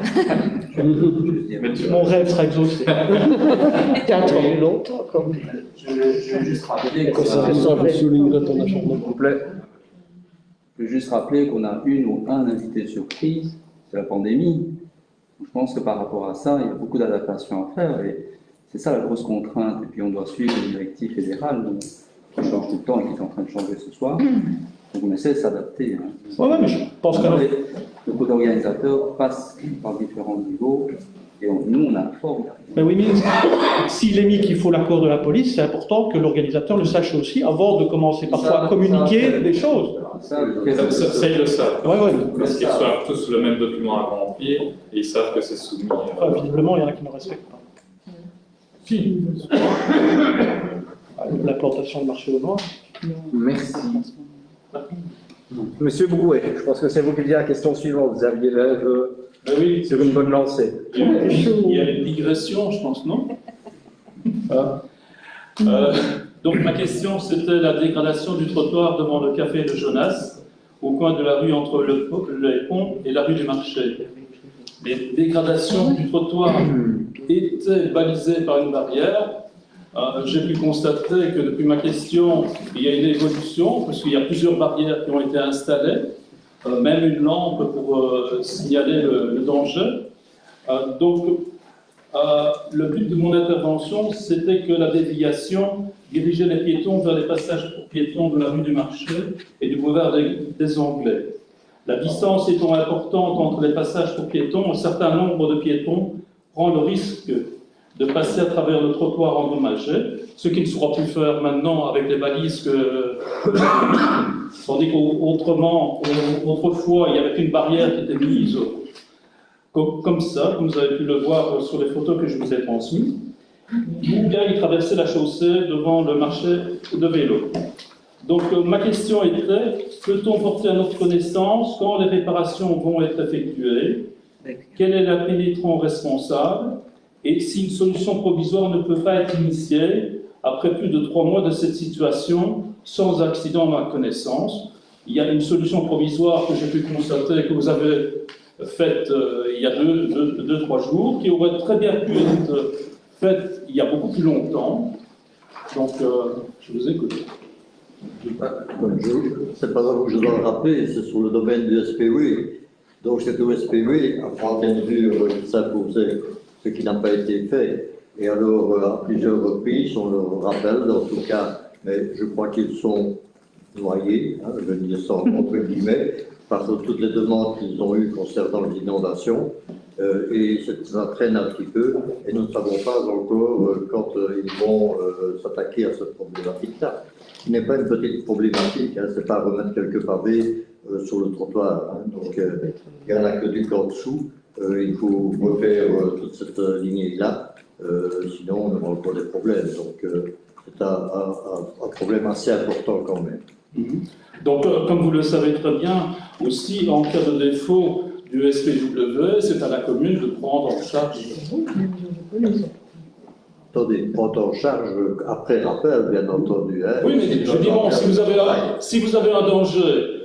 Mon rêve sera exaucé. Tu as attendu longtemps quand même. Je vais juste rappeler Je veux juste rappeler qu'on a une ou un invité surprise, c'est la pandémie. Je pense que par rapport à ça, il y a beaucoup d'adaptations à faire et c'est ça la grosse contrainte. Et puis on doit suivre une directive fédérale qui change tout le temps et qui est en train de changer ce soir. Donc on essaie de s'adapter. Hein. Ouais, mais je pense que le code organisateur passe par différents niveaux et nous on informe. Mais oui, mais s'il est mis qu'il faut l'accord de la police, c'est important que l'organisateur le sache aussi avant de commencer parfois à communiquer des choses. Ça, ils le savent. Ouais. Parce qu'ils reçoivent tous le même document à remplir et ils savent que c'est soumis. Visiblement, il y en a qui ne respectent pas. Si. La plantation de marché au noir. Merci. Monsieur Brouet, je pense que c'est vous qui dites la question suivante. Vous aviez l'œuvre sur une bonne lancée. Il y a une digression, je pense, non? Donc ma question, c'était la dégradation du trottoir devant le café de Jonas, au coin de la rue entre le pont et la rue du marché. Les dégradations du trottoir étaient balisées par une barrière. J'ai pu constater que depuis ma question, il y a une évolution, parce qu'il y a plusieurs barrières qui ont été installées, même une lampe pour signaler le danger. Donc, le but de mon intervention, c'était que la déviation dirigeait les piétons vers les passages pour piétons de la rue du marché et du boulevard des Anglais. La distance étant importante entre les passages pour piétons, un certain nombre de piétons prend le risque de passer à travers le trottoir endommagé, ce qui ne sera plus faire maintenant avec les balises tandis qu'autrement, autrefois, il y avait une barrière qui était mise comme ça, comme vous avez pu le voir sur les photos que je vous ai transmises, ou bien il traversait la chaussée devant le marché de vélo. Donc ma question était, peut-on porter à notre connaissance quand les réparations vont être effectuées? Quel est l'appénétrant responsable? Et si une solution provisoire ne peut pas être initiée après plus de 3 mois de cette situation sans accident à ma connaissance, il y a une solution provisoire que j'ai pu constater que vous avez faite il y a 2-3 jours, qui aurait très bien pu être faite il y a beaucoup plus longtemps. Donc, je vous écoute. C'est pas ça que je dois le rappeler, c'est sur le domaine du SPV. Donc, cet SPV a pris en mesure s'imposer ce qui n'a pas été fait. Et alors, à plusieurs reprises, on le rappelle, en tout cas, mais je crois qu'ils sont noyés, hein, je dis ça entre guillemets, par toutes les demandes qu'ils ont eues concernant les inondations. Et ça traîne un petit peu, et nous ne savons pas encore quand ils vont s'attaquer à cette problématique-là. Ce n'est pas une petite problématique, hein, c'est pas remettre quelques pavés sur le trottoir. Hein, donc, il n'y en a que du en dessous. Il faut refaire toute cette lignée-là, sinon on aura encore des problèmes. Donc c'est un problème assez important quand même. Donc, comme vous le savez très bien, aussi, en cas de défaut du SPW, c'est à la commune de prendre en charge. Attendez, prendre en charge après rappel, bien entendu. Hein. Oui, mais je dis bon, si vous avez un danger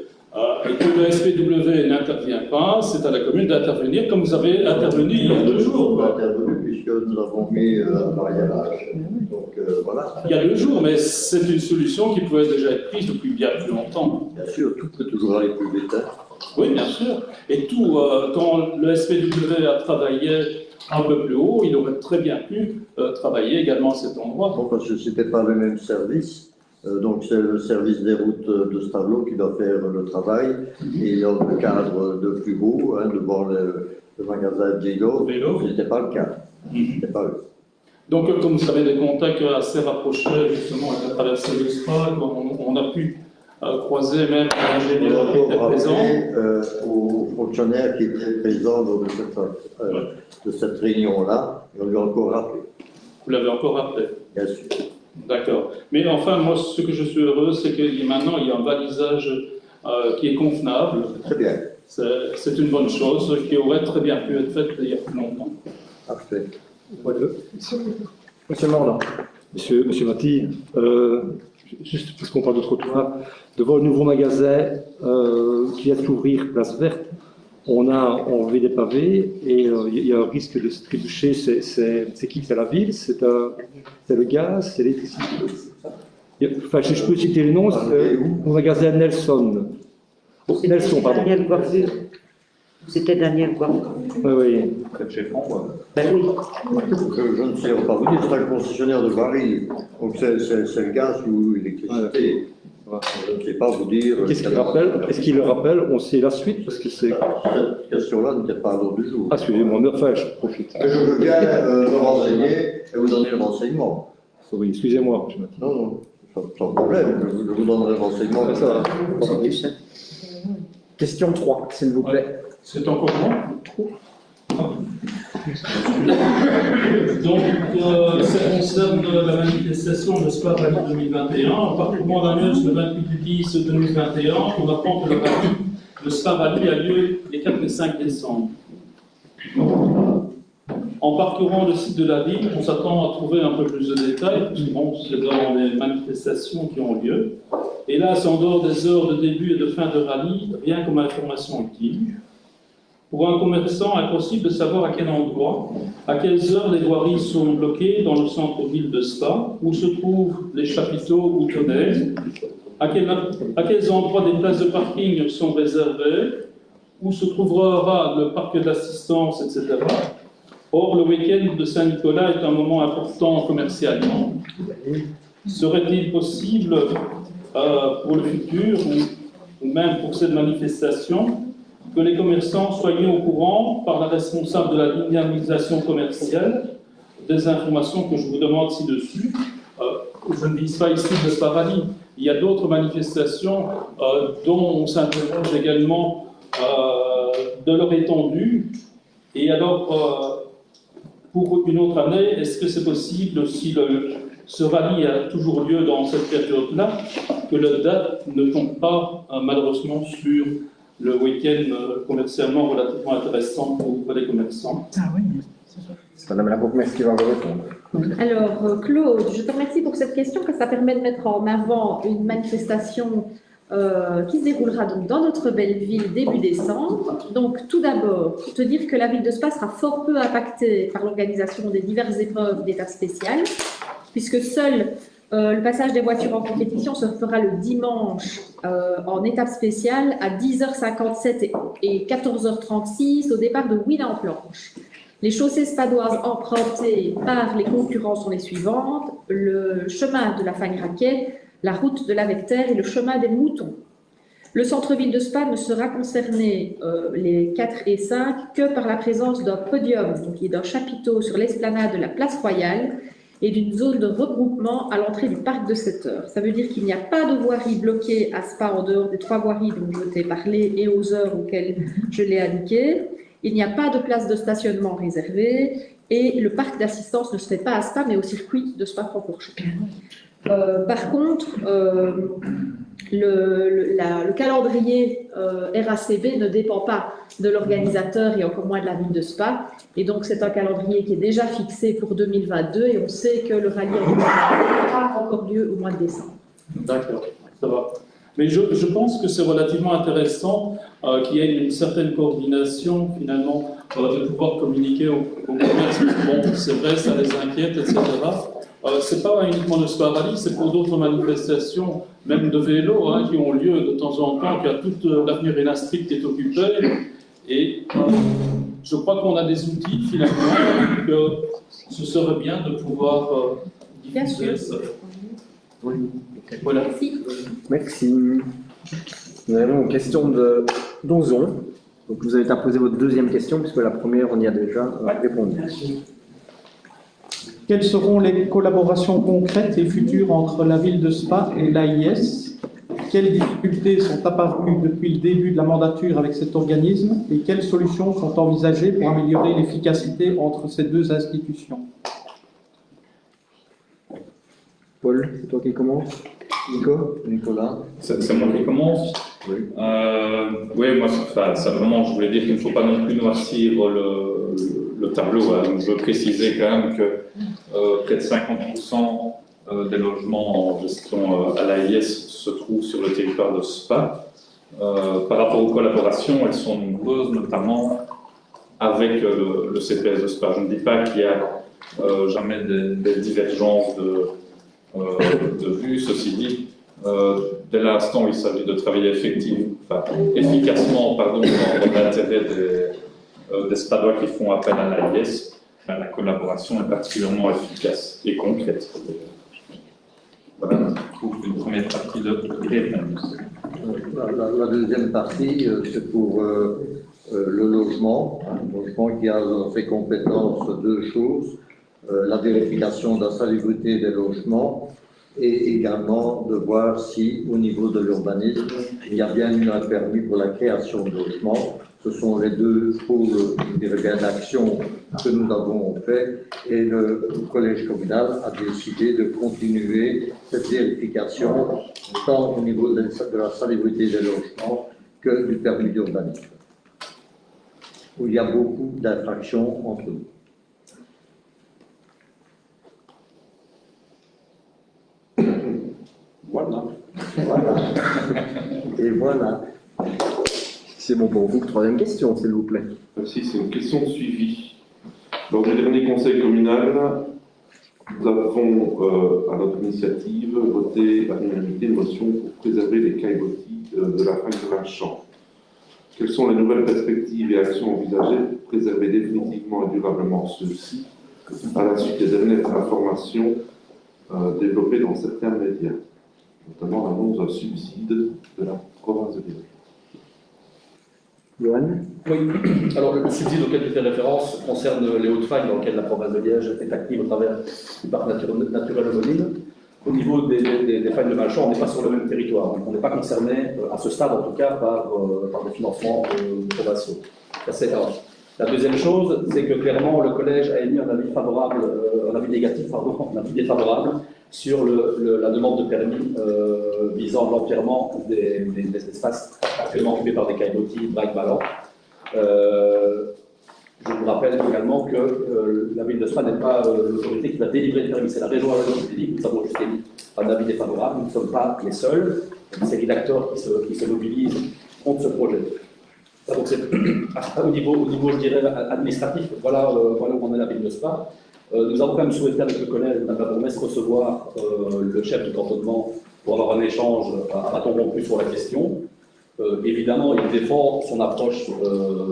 et que le SPW n'intervient pas, c'est à la commune d'intervenir comme vous avez intervenu il y a 2 jours. Nous avons intervenu puisque nous avons mis un barriérage. Donc voilà. Il y a 2 jours, mais c'est une solution qui pouvait déjà être prise depuis bien plus longtemps. Bien sûr, tout peut toujours aller plus vite. Hein. Oui, bien sûr. Et tout, quand le SPW a travaillé un peu plus haut, il aurait très bien pu travailler également à cet endroit. Bon, parce que ce n'était pas le même service. Donc c'est le service des routes de Stavelot qui doit faire le travail. Et dans le cadre de plus haut, hein, devant le magasin Vélo, ce n'était pas le cas. C'était pas eux. Donc, comme vous avez des contacts assez rapprochés, justement, avec la traversée de Spa, on a pu croiser même l'ingénieur qui était présent. Aux fonctionnaires qui étaient présents lors de cette réunion-là, et on lui a encore rappelé. Vous l'avez encore rappelé? Bien sûr. D'accord. Mais enfin, moi, ce que je suis heureux, c'est que maintenant, il y a un balisage qui est convenable. Très bien. C'est une bonne chose qui aurait très bien pu être faite il y a plus longtemps. Parfait. Monsieur Morland. Monsieur Maty, juste parce qu'on parle de trottoir, devant le nouveau magasin qui vient de s'ouvrir, place verte, on a enlevé des pavés et il y a un risque de se trébucher. C'est qui? C'est la ville? C'est le gaz? C'est l'électricité? Enfin, je peux citer le nom, le magasin Nelson. Nelson, pardon. C'était Daniel Guardi. Oui, oui. Près de chez Franck, Ben oui. Je ne sais pas vous dire, c'est un concessionnaire de barils. Donc c'est le gaz ou l'électricité. Je ne sais pas vous dire. Qu'est-ce qu'il rappelle? Est-ce qu'il le rappelle? On sait la suite parce que c'est. Cette question-là n'était pas à l'ordre du jour. Ah, excusez-moi, mais enfin, je profite. Je veux bien me renseigner et vous donner le renseignement. Oui, excusez-moi, monsieur Maty. Non, non, sans problème, je vous donnerai le renseignement. Ça va. Question 3, s'il vous plaît. C'est encore moi? Donc, ça concerne la manifestation de Spa Rallye 2021. En parcourant la news le 28/10/2021, on apprend que le rallye de Spa Rallye a lieu les 4 et 5 décembre. En parcourant le site de la ville, on s'attend à trouver un peu plus de détails, parce que bon, c'est dans les manifestations qui ont lieu. Hélas, en dehors des heures de début et de fin de rallye, rien comme information utile. Pour un commerçant, impossible de savoir à quel endroit, à quelles heures les voiries sont bloquées dans le centre-ville de Spa, où se trouvent les chapiteaux ou tonnelles, à quels endroits des places de parking sont réservées, où se trouvera le parc d'assistance, etc. Or, le week-end de Saint-Nicolas est un moment important commercialement. Serait-il possible, pour le futur, ou même pour cette manifestation, que les commerçants soient mis au courant par la responsable de la dynamisation commerciale des informations que je vous demande ci-dessus? Je ne vise pas ici de Spa Rallye. Il y a d'autres manifestations dont on s'interroge également de leur étendue. Et alors, pour une autre année, est-ce que c'est possible, si ce rallye a toujours lieu dans cette période-là, que la date ne tombe pas malheureusement sur le week-end commercialement relativement intéressant pour les commerçants? Ah oui, c'est Madame la bourgmestre qui va vous répondre. Alors, Claude, je te remercie pour cette question, car ça permet de mettre en avant une manifestation qui se déroulera donc dans notre belle ville début décembre. Donc, tout d'abord, pour te dire que la ville de Spa sera fort peu impactée par l'organisation des diverses épreuves d'étape spéciale, puisque seul le passage des voitures en compétition se fera le dimanche en étape spéciale à 10h57 et 14h36 au départ de Ouin-en-Planche. Les chaussées spadoises empruntées par les concurrents sont les suivantes: le chemin de la Fagne-Raquet, la route de la Vectère et le chemin des Moutons. Le centre-ville de Spa ne sera concerné les 4 et 5 que par la présence d'un podium, donc d'un chapiteau sur l'esplanade de la Place Royale, et d'une zone de regroupement à l'entrée du parc de 7 heures. Ça veut dire qu'il n'y a pas de voirie bloquée à Spa en dehors des 3 voiries dont je t'ai parlé et aux heures auxquelles je l'ai indiqué. Il n'y a pas de place de stationnement réservée et le parc d'assistance ne se fait pas à Spa mais au circuit de Spa-Francorchamps. Par contre, le calendrier RACB ne dépend pas de l'organisateur et encore moins de la ville de Spa. Et donc, c'est un calendrier qui est déjà fixé pour 2022 et on sait que le rallye aura encore lieu au mois de décembre. D'accord, ça va. Mais je pense que c'est relativement intéressant qu'il y ait une certaine coordination, finalement, de pouvoir communiquer au commerce. Bon, c'est vrai, ça les inquiète, etc. C'est pas uniquement le Spa Rallye, c'est pour d'autres manifestations, même de vélo, qui ont lieu de temps en temps, qu'il y a toute l'avenue Rénastric qui est occupée. Et je crois qu'on a des outils, finalement, que ce serait bien de pouvoir diffuser ça. Oui. Voilà. Merci. Nous avons une question de Donzon. Donc vous avez posé votre deuxième question, puisque la première, on y a déjà répondu. Quelles seront les collaborations concrètes et futures entre la ville de Spa et l'AIS? Quelles difficultés sont apparues depuis le début de la mandature avec cet organisme et quelles solutions sont envisagées pour améliorer l'efficacité entre ces deux institutions? Paul, c'est toi qui commence. Nicolas. C'est moi qui commence. Oui, oui moi, ça vraiment, je voulais dire qu'il ne faut pas non plus noircir le tableau. Donc, je veux préciser quand même que près de 50% des logements en gestion à l'AIS se trouvent sur le territoire de Spa. Par rapport aux collaborations, elles sont nombreuses, notamment avec le CPS de Spa. Je ne dis pas qu'il y a jamais des divergences de vues, ceci dit. Dès l'instant où il s'agit de travailler efficacement dans l'intérêt des Spadois qui font appel à l'AIS, la collaboration est particulièrement efficace et concrète. Voilà, je trouve une première partie de réponse. La deuxième partie, c'est pour le logement. Un logement qui a dans ses compétences deux choses. La vérification de la salubrité des logements et également de voir si, au niveau de l'urbanisme, il y a bien eu un permis pour la création de logements. Ce sont les deux pôles d'action que nous avons fait et le collège communal a décidé de continuer cette vérification tant au niveau de la salubrité des logements que du permis d'urbanisme, où il y a beaucoup d'infractions entre nous. Voilà. Et voilà. C'est bon pour vous. Troisième question, s'il vous plaît. Merci, c'est une question de suivi. Lors du dernier conseil communal, nous avons, à notre initiative, voté à l'unanimité une motion pour préserver les caillebotis de la faille de Marchand. Quelles sont les nouvelles perspectives et actions envisagées pour préserver définitivement et durablement ceux-ci à la suite des dernières informations développées dans certains médias, notamment l'annonce d'un subside de la province de Liège? Johan? Oui, alors le subside auquel tu fais référence concerne les Hauts-de-Fagne dans lesquelles la province de Liège est active au travers du parc naturel homonyme. Au niveau des failles de Malchamps, on n'est pas sur le même territoire, donc on n'est pas concerné, à ce stade en tout cas, par des financements provinciaux. La deuxième chose, c'est que clairement le collège a émis un avis favorable, un avis négatif, pardon, un avis défavorable sur la demande de permis visant l'empierrement des espaces actuellement occupés par des caillebotis, braques, ballants. Je vous rappelle également que la ville de Spa n'est pas l'autorité qui va délivrer le permis, c'est la région qui délivre. Nous avons juste émis un avis défavorable, nous ne sommes pas les seuls, c'est les acteurs qui se mobilisent contre ce projet. Donc au niveau, je dirais, administratif, voilà où on est la ville de Spa. Nous avons quand même souhaité avec le collège, Mme la bourgmestre, recevoir le chef du cantonnement pour avoir un échange à bâton rompu sur la question. Évidemment, il défend son approche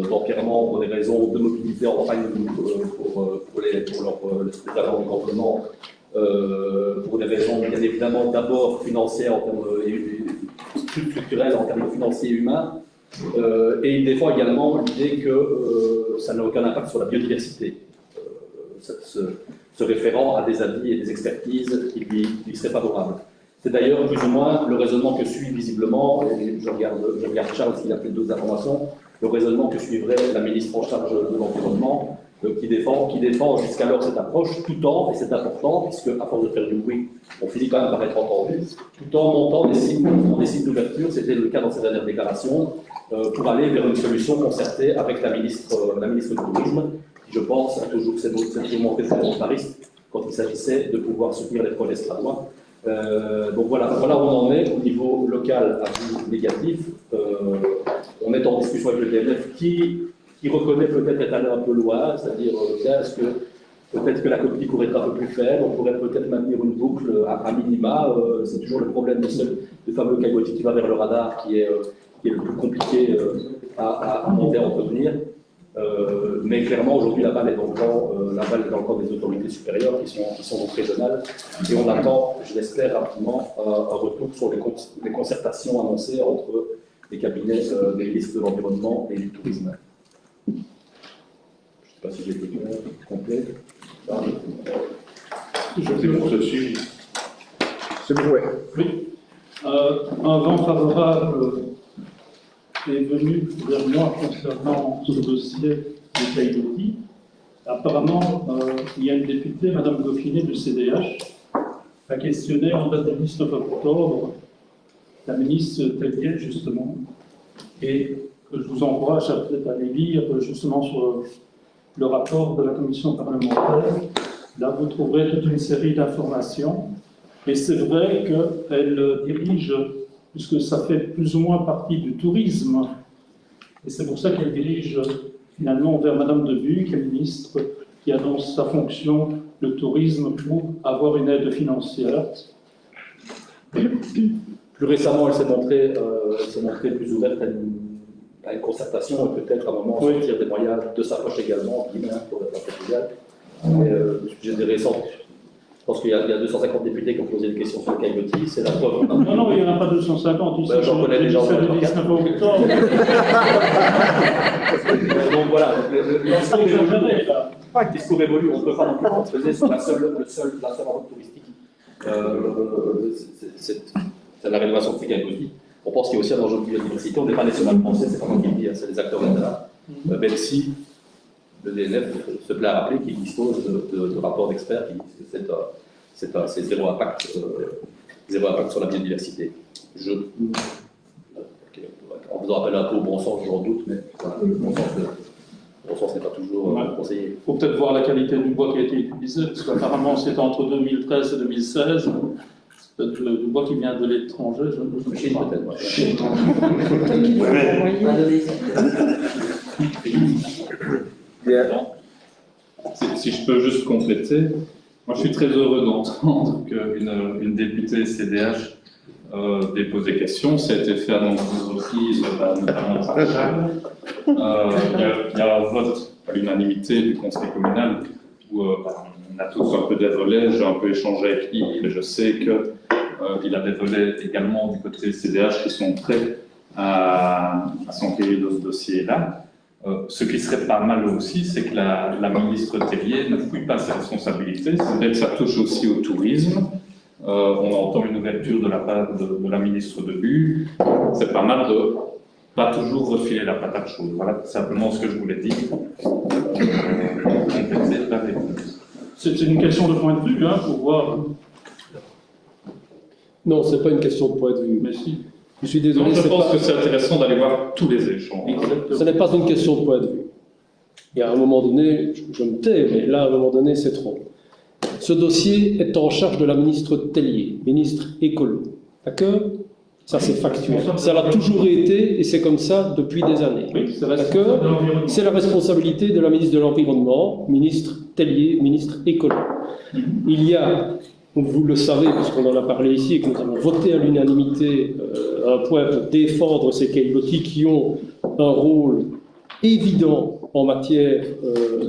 d'empierrement pour des raisons de mobilité en campagne pour les agents du cantonnement, pour des raisons bien évidemment d'abord financières en termes structurels, en termes financiers et humains. Et il défend également l'idée que ça n'a aucun impact sur la biodiversité. Se référant à des avis et des expertises qui lui seraient favorables. C'est d'ailleurs plus ou moins le raisonnement que suit visiblement, et je regarde Charles s'il a plus d'autres informations, le raisonnement que suivrait la ministre en charge de l'environnement qui défend jusqu'alors cette approche, tout en, et c'est important, puisque à force de faire du bruit, on finit quand même par être entendu, tout en montant des signes d'ouverture, c'était le cas dans ces dernières déclarations, pour aller vers une solution concertée avec la ministre du Tourisme, qui, je pense, a toujours cette montré très volontariste quand il s'agissait de pouvoir soutenir les projets stradois. Donc voilà où on en est au niveau local, avis négatif. On est en discussion avec le DNF qui reconnaît peut-être être allé un peu loin, c'est-à-dire peut-être que la copie pourrait être un peu plus faible, on pourrait peut-être maintenir une boucle à minima. C'est toujours le problème du fameux caillebotis qui va vers le radar qui est le plus compliqué à monter, à entretenir. Mais clairement, aujourd'hui, la balle est dans le camp des autorités supérieures qui sont donc régionales. Et on attend, je l'espère rapidement, un retour sur les concertations annoncées entre les cabinets des ministres de l'Environnement et du Tourisme. Je ne sais pas si j'ai été complet. C'est bon, ouais. Oui. Un vent favorable est venu vers moi concernant ce dossier de Caillebotis. Apparemment, il y a une députée, Mme Goffinet du CDH, a questionné en date du 19 octobre la ministre Tellier, justement, et je vous encourage à peut-être aller lire justement sur le rapport de la commission parlementaire. Là, vous trouverez toute une série d'informations. Et c'est vrai qu'elle dirige, puisque ça fait plus ou moins partie du tourisme, et c'est pour ça qu'elle dirige finalement vers Mme Debuy, qui est ministre, qui a dans sa fonction le tourisme pour avoir une aide financière. Plus récemment, elle s'est montrée plus ouverte à une concertation et peut-être à un moment sortir des moyens de sa poche également, pour le Portugal. J'ai des récentes. Je pense qu'il y a 250 députés qui ont posé des questions sur le Caillebotis, c'est la preuve. Non, il n'y en a pas 250 ici. J'en connais déjà. Le 19 octobre. Donc voilà, le discours évolue, on ne peut pas non plus transposer sur la seule route touristique. C'est la rénovation de Caillebotis. On pense qu'il y a aussi un enjeu de biodiversité. On n'est pas national français, c'est pas moi qui le dis, c'est les acteurs là. Même si le DNF se plaît à rappeler qu'il dispose de rapports d'experts qui disent que c'est zéro impact sur la biodiversité. En faisant appel un peu au bon sens, j'en doute, mais voilà, le bon sens n'est pas toujours conseillé. Il faut peut-être voir la qualité du bois qui a été utilisé, parce qu'apparemment c'est entre 2013 et 2016. C'est du bois qui vient de l'étranger, je ne sais pas. Si je peux juste compléter, moi je suis très heureux d'entendre qu'une députée CDH dépose des questions. Ça a été fait à nombreuses reprises, notamment par Charles. Il y a un vote à l'unanimité du conseil communal où on a tous un peu des relais. J'ai un peu échangé avec Yves et je sais qu'il a des relais également du côté CDH qui sont prêts à s'enquérir de ce dossier-là. Ce qui serait pas mal aussi, c'est que la ministre Tellier ne fouille pas ses responsabilités. C'est vrai que ça touche aussi au tourisme. On entend une ouverture de la part de la ministre Debuy. C'est pas mal de pas toujours refiler la patate chaude. Voilà simplement ce que je voulais dire. C'est une question de point de vue, pour voir. Non, ce n'est pas une question de point de vue. Mais si. Je suis désolé. Non, je pense que c'est intéressant d'aller voir tous les échanges. Ce n'est pas une question de point de vue. Il y a un moment donné, je me tais, mais là, à un moment donné, c'est trop. Ce dossier est en charge de la ministre Tellier, ministre écolo. D'accord ? Ça, c'est factuel. Ça l'a toujours été et c'est comme ça depuis des années. D'accord ? C'est la responsabilité de la ministre de l'Environnement, ministre Tellier, ministre écolo. Il y a, vous le savez, puisqu'on en a parlé ici et que nous avons voté à l'unanimité un point pour défendre ces caillebotis qui ont un rôle évident en matière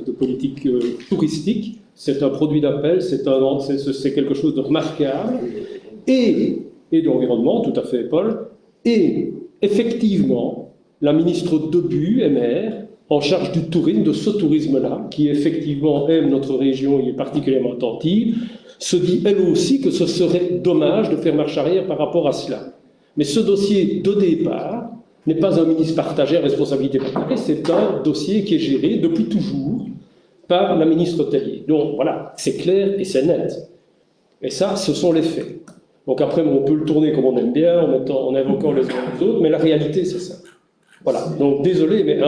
de politique touristique. C'est un produit d'appel, c'est quelque chose de remarquable. Et d'environnement, tout à fait, Paul. Et effectivement, la ministre Debuy, MR, en charge du tourisme, de ce tourisme-là, qui effectivement aime notre région et est particulièrement attentive, se dit elle aussi que ce serait dommage de faire marche arrière par rapport à cela. Mais ce dossier de départ n'est pas un ministre partagé à responsabilité partagée, c'est un dossier qui est géré depuis toujours par la ministre Tellier. Donc voilà, c'est clair et c'est net. Et ça, ce sont les faits. Donc après, on peut le tourner comme on aime bien, en invoquant les uns les autres, mais la réalité, c'est ça. Voilà. Donc désolé, mais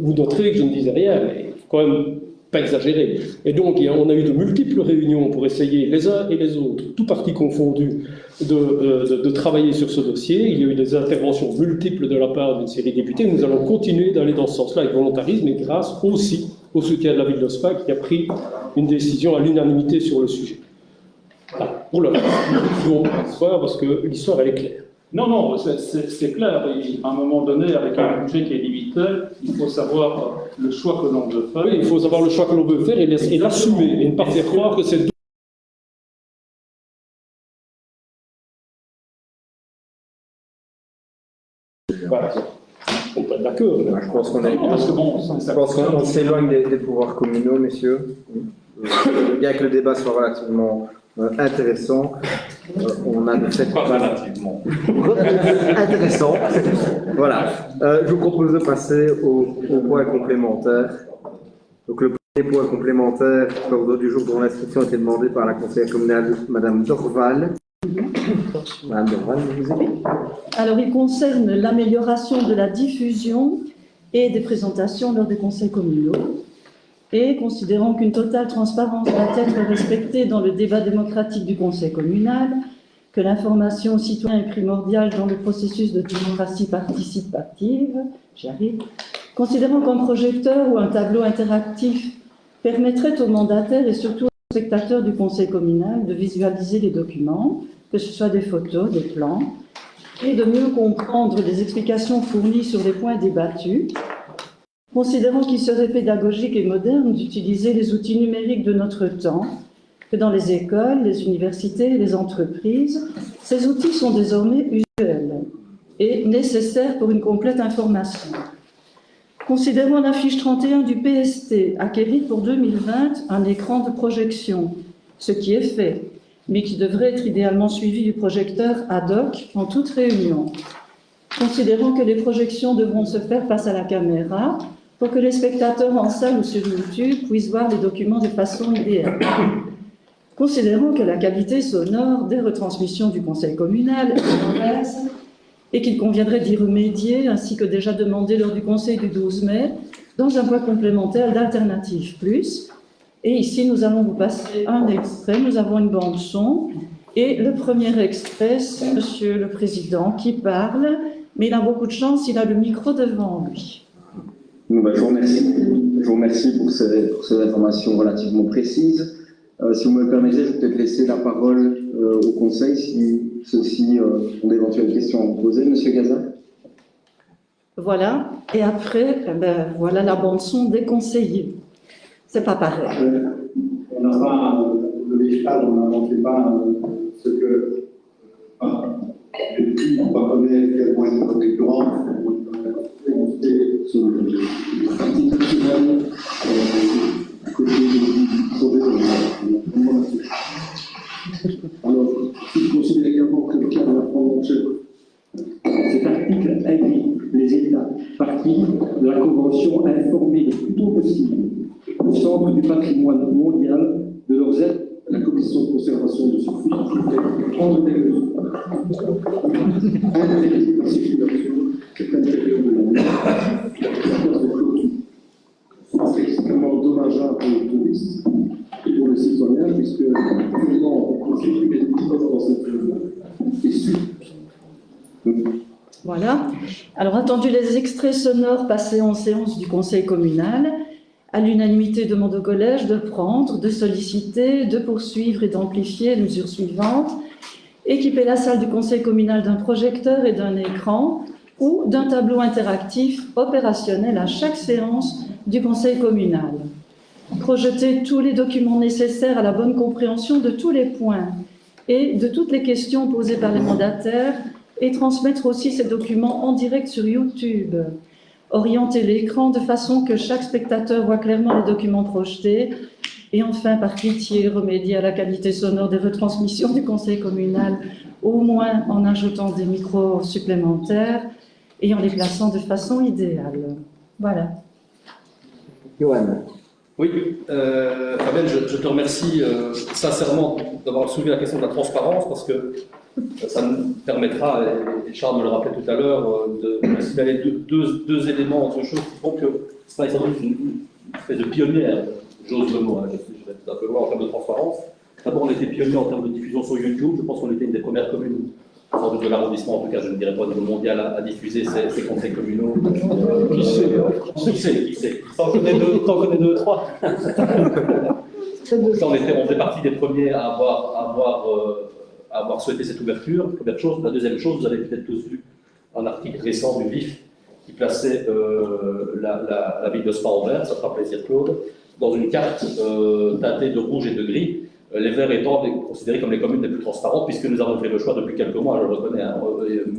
vous noterez que je ne disais rien, mais il faut quand même pas exagérer. Et donc, on a eu de multiples réunions pour essayer, les uns et les autres, tout partis confondus, de travailler sur ce dossier. Il y a eu des interventions multiples de la part d'une série de députés. Nous allons continuer d'aller dans ce sens-là avec volontarisme et grâce aussi au soutien de la ville de Spa qui a pris une décision à l'unanimité sur le sujet. Voilà. Pour le reste, nous on peut l'histoire parce que l'histoire, elle est claire. Non, non, c'est clair. À un moment donné, avec un budget qui est limité, il faut savoir le choix que l'on veut faire. Oui, il faut savoir le choix que l'on veut faire et l'assumer et ne pas faire croire que c'est voilà. On peut être d'accord. Je pense qu'on s'éloigne des pouvoirs communaux, messieurs. Bien que le débat soit relativement intéressant, on a de fait... Pas relativement. Intéressant. Voilà. Je vous propose de passer au point complémentaire. Donc le premier point complémentaire, l'ordre du jour dont l'inscription a été demandée par la conseillère communale, Madame Dorval. Madame Dorval, je vous écoute. Alors, il concerne l'amélioration de la diffusion et des présentations lors des conseils communaux. Et considérant qu'une totale transparence doit être respectée dans le débat démocratique du conseil communal, que l'information aux citoyens est primordiale dans le processus de démocratie participative, j'y arrive, considérant qu'un projecteur ou un tableau interactif permettrait aux mandataires et surtout aux spectateurs du conseil communal de visualiser les documents, que ce soit des photos, des plans, et de mieux comprendre les explications fournies sur les points débattus, considérant qu'il serait pédagogique et moderne d'utiliser les outils numériques de notre temps, que dans les écoles, les universités et les entreprises, ces outils sont désormais usuels et nécessaires pour une complète information. Considérant la fiche 31 du PST, acquérie pour 2020 un écran de projection, ce qui est fait, mais qui devrait être idéalement suivi du projecteur ad hoc en toute réunion. Considérant que les projections devront se faire face à la caméra pour que les spectateurs en salle ou sur YouTube puissent voir les documents de façon idéale. Considérant que la qualité sonore des retransmissions du conseil communal est mauvaise et qu'il conviendrait d'y remédier, ainsi que déjà demandé lors du conseil du 12 mai, dans un point complémentaire d'Alternative Plus. Et ici, nous allons vous passer un extrait. Nous avons une bande-son. Et le premier extrait, c'est Monsieur le Président qui parle, mais il a beaucoup de chance, il a le micro devant lui. Je vous remercie. Je vous remercie pour ces informations relativement précises. Si vous me le permettez, je vais peut-être laisser la parole au Conseil si ceux-ci ont d'éventuelles questions à vous poser. Monsieur Gazin. Voilà. Et après, voilà la bande-son des conseillers. C'est pas pareil. On n'a pas le végétal, on n'inventait pas ce que depuis, on va connaître quel point de récurrence, sur le parti culturel, côté du projet. Alors, il considère également que le cadre d'apprendre cet article invite les États partis de la Convention à informer le plus tôt possible au Centre du patrimoine mondial de leurs aides à la Commission de conservation de ce site pour prendre des mesures. Interdire la circulation certaines périodes de l'année, la de clôture. C'est extrêmement dommageable pour les touristes et pour les citoyens, puisque finalement, on continue les touristes dans cette période et suite. Voilà. Alors, attendu les extraits sonores passés en séance du conseil communal, à l'unanimité demande au collège de prendre, de solliciter, de poursuivre et d'amplifier les mesures suivantes. Équiper la salle du conseil communal d'un projecteur et d'un écran ou d'un tableau interactif opérationnel à chaque séance du conseil communal. Projeter tous les documents nécessaires à la bonne compréhension de tous les points et de toutes les questions posées par les mandataires et transmettre aussi ces documents en direct sur YouTube. Orienter l'écran de façon que chaque spectateur voit clairement les documents projetés. Et enfin, par pitié, remédier à la qualité sonore des retransmissions du conseil communal, au moins en ajoutant des micros supplémentaires et en les plaçant de façon idéale. Voilà. Johan. Oui, Fabien, je te remercie sincèrement d'avoir soulevé la question de la transparence parce que ça nous permettra, et Charles me le rappelait tout à l'heure, de signaler deux éléments, deux choses qui font que c'est pas une espèce de pionnière, j'ose le mot, hein, je vais être un peu loin en termes de transparence. D'abord, on était pionniers en termes de diffusion sur YouTube, je pense qu'on était une des premières communes, sans doute de l'arrondissement, en tout cas je ne dirais pas au niveau mondial, à diffuser ces conseils communaux. Qui sait T'en connais deux, trois. On fait partie des premiers à avoir souhaité cette ouverture, première chose. La deuxième chose, vous avez peut-être tous vu un article récent du VIF qui plaçait la ville de Spa en vert, ça fera plaisir Claude, dans une carte teintée de rouge et de gris, les verts étant considérés comme les communes les plus transparentes, puisque nous avons fait le choix depuis quelques mois, je le reconnais, hein,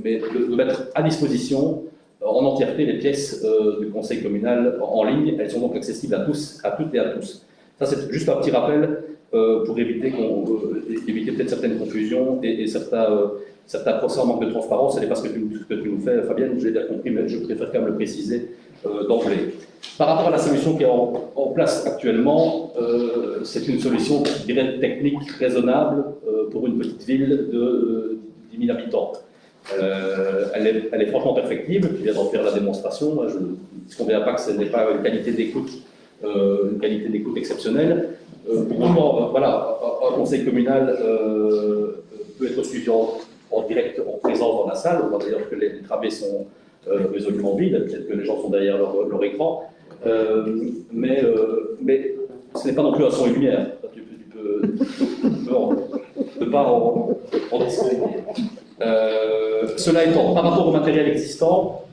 mais de mettre à disposition en entièreté les pièces du conseil communal en ligne. Elles sont donc accessibles à tous, à toutes et à tous. Ça, c'est juste un petit rappel pour éviter peut-être certaines confusions et certains procès en manque de transparence. Ce n'est pas ce que tu nous fais, Fabienne, j'ai bien compris, mais je préfère quand même le préciser d'emblée. Par rapport à la solution qui est en place actuellement, c'est une solution, je dirais, technique raisonnable pour une petite ville de 10 000 habitants. Elle est franchement perfectible, tu viens d'en faire la démonstration. Je ne conviens pas que ce n'est pas une qualité d'écoute exceptionnelle. Pour autant, voilà, un conseil communal peut être suivi en direct, en présence dans la salle. On voit d'ailleurs que les travées sont résolument vides, peut-être que les gens sont derrière leur écran. Mais ce n'est pas non plus un son et lumière. Tu peux pas en discuter. Cela étant, par rapport au matériel existant,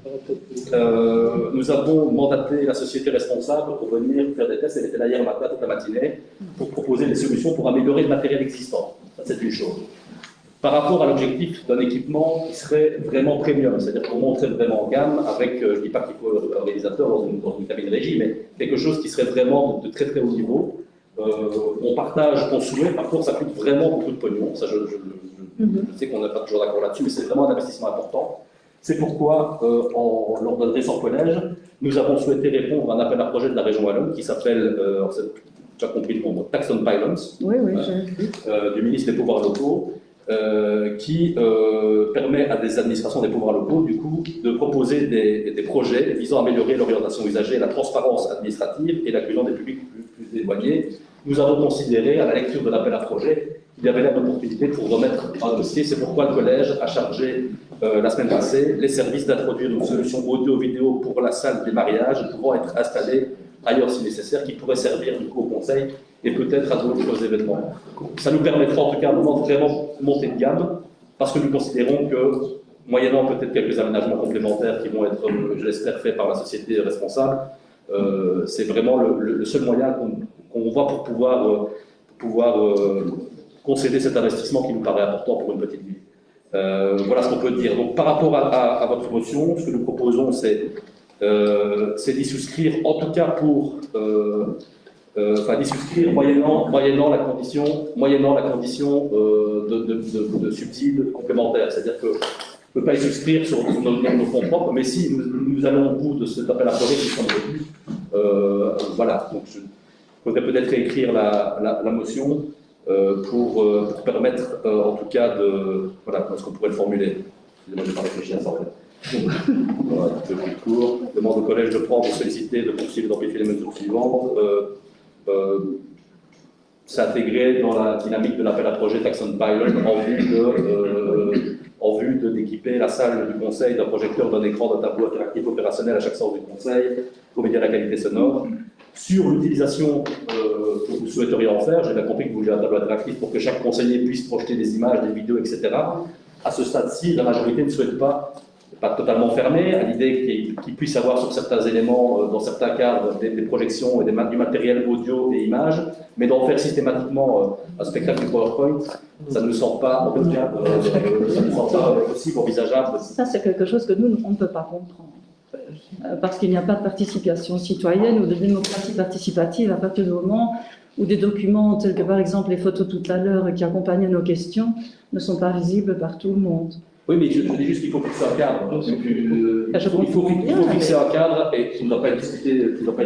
nous avons mandaté la société responsable pour venir faire des tests. Elle était là hier matin, toute la matinée, pour proposer des solutions pour améliorer le matériel existant. Ça, c'est une chose. Par rapport à l'objectif d'un équipement qui serait vraiment premium, c'est-à-dire pour montrer vraiment en gamme, avec, je ne dis pas qu'il faut un réalisateur dans une cabine régie, mais quelque chose qui serait vraiment de très très haut niveau. On partage ton souhait, par contre ça coûte vraiment beaucoup de pognon, ça je sais qu'on n'est pas toujours d'accord là-dessus, mais c'est vraiment un investissement important. C'est pourquoi, lors d'un récent collège, nous avons souhaité répondre à un appel à projet de la région Wallonne qui s'appelle, tu as compris le nom, Tax on Pylons, du ministre des Pouvoirs locaux, qui permet à des administrations des pouvoirs locaux, du coup, de proposer des projets visant à améliorer l'orientation usagée, la transparence administrative et l'inclusion des publics plus éloignés. Nous avons considéré, à la lecture de l'appel à projet, qu'il y avait là une opportunité pour remettre un dossier. C'est pourquoi le collège a chargé, la semaine passée, les services d'introduire une solution audio-vidéo pour la salle des mariages, pouvant être installée ailleurs si nécessaire, qui pourrait servir du coup au conseil et peut-être à d'autres événements. Ça nous permettra en tout cas à un moment de vraiment monter de gamme, parce que nous considérons que, moyennant peut-être quelques aménagements complémentaires qui vont être, je l'espère, faits par la société responsable, c'est vraiment le seul moyen qu'on voit pour pouvoir concéder cet investissement qui nous paraît important pour une petite ville. Voilà ce qu'on peut dire. Donc par rapport à votre motion, ce que nous proposons, c'est d'y souscrire, en tout cas pour d'y souscrire moyennant la condition de subsides complémentaires. C'est-à-dire que ne peut pas y souscrire sur nos fonds propres, mais si nous allons au bout de cet appel à projet qui sont revenus, voilà. Donc je faudrait peut-être réécrire la motion pour permettre, en tout cas, voilà, est-ce qu'on pourrait le formuler? Excusez-moi, je n'ai pas réfléchi à ça en fait. Voilà, un peu plus court. Demande au collège de prendre, de solliciter, de poursuivre et d'amplifier les mesures suivantes. S'intégrer dans la dynamique de l'appel à projet Tax on Pylon en vue d'équiper la salle du conseil d'un projecteur, d'un écran, d'un tableau interactif opérationnel à chaque séance du conseil pour améliorer la qualité sonore. Sur l'utilisation que vous souhaiteriez en faire, j'ai bien compris que vous voulez un tableau interactif pour que chaque conseiller puisse projeter des images, des vidéos, etc. À ce stade-ci, la majorité ne souhaite pas totalement fermé à l'idée qu'il puisse avoir sur certains éléments, dans certains cadres, des projections et du matériel audio et images, mais d'en faire systématiquement un spectacle du PowerPoint, ça ne nous semble pas, en tout cas, ça ne nous semble pas possible, envisageable. Ça, c'est quelque chose que nous, on ne peut pas comprendre. Parce qu'il n'y a pas de participation citoyenne ou de démocratie participative à partir du moment où des documents tels que par exemple les photos tout à l'heure qui accompagnaient nos questions ne sont pas visibles par tout le monde. Oui, mais je dis juste qu'il faut fixer un cadre. Il faut fixer un cadre et qui ne doit pas être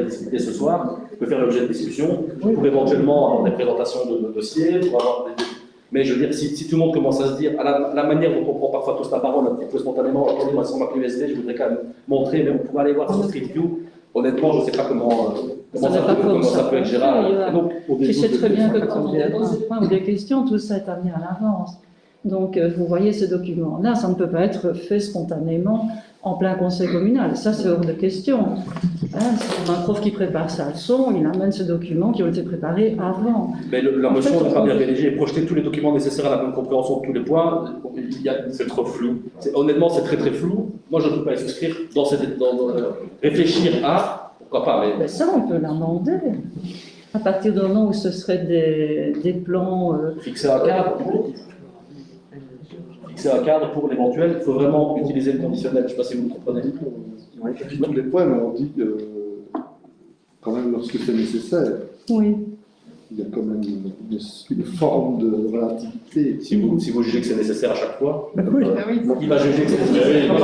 discuté ce soir. On peut faire l'objet de discussion pour éventuellement avoir des présentations de dossiers, pour avoir des... Mais je veux dire, si tout le monde commence à se dire, à la manière dont on prend parfois tous la parole un petit peu spontanément, attendez, moi sur ma clé USB, je voudrais quand même montrer, mais on pourrait aller voir sur Street View. Honnêtement, je ne sais pas comment ça peut être gérable. Je sais très bien que quand on pose des points ou des questions, tout ça est amené à l'avance. Donc, vous voyez ce document-là, ça ne peut pas être fait spontanément en plein conseil communal. Ça, c'est hors de question. C'est comme un prof qui prépare sa leçon, il amène ce document qui a été préparé avant. Mais la motion n'est pas bien rédigée et projeter tous les documents nécessaires à la bonne compréhension de tous les points, c'est trop flou. Honnêtement, c'est très très flou. Moi, je ne peux pas y souscrire. Réfléchir à, pourquoi pas, mais... Ça, on peut l'amender. À partir du moment où ce serait des plans... Fixer un cadre. Fixer un cadre pour l'éventuel, il faut vraiment utiliser le conditionnel. Je ne sais pas si vous me comprenez. On dit tous les points, mais on dit quand même lorsque c'est nécessaire. Oui. Il y a quand même une forme de relativité. Si vous jugez que c'est nécessaire à chaque fois, oui. Il va juger que c'est nécessaire.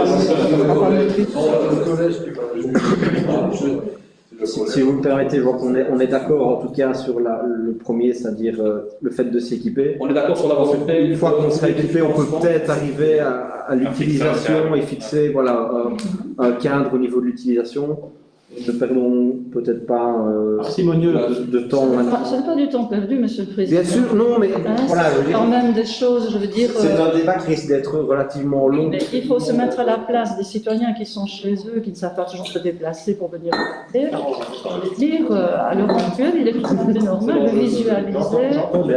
Si vous me permettez, je vois qu'on est d'accord en tout cas sur le premier, c'est-à-dire le fait de s'équiper. On est d'accord sur l'avancée. Une fois qu'on sera équipé, on peut peut-être arriver à l'utilisation et fixer un cadre au niveau de l'utilisation. Ne perdons peut-être pas de temps. Ce n'est pas du temps perdu, Monsieur le Président. Bien sûr, non, mais voilà. C'est quand même des choses, je veux dire... C'est un débat qui risque d'être relativement long. Mais il faut se mettre à la place des citoyens qui sont chez eux, qui ne savent pas toujours se déplacer pour venir voter. Dire, à l'heure actuelle, il est tout à fait normal de visualiser...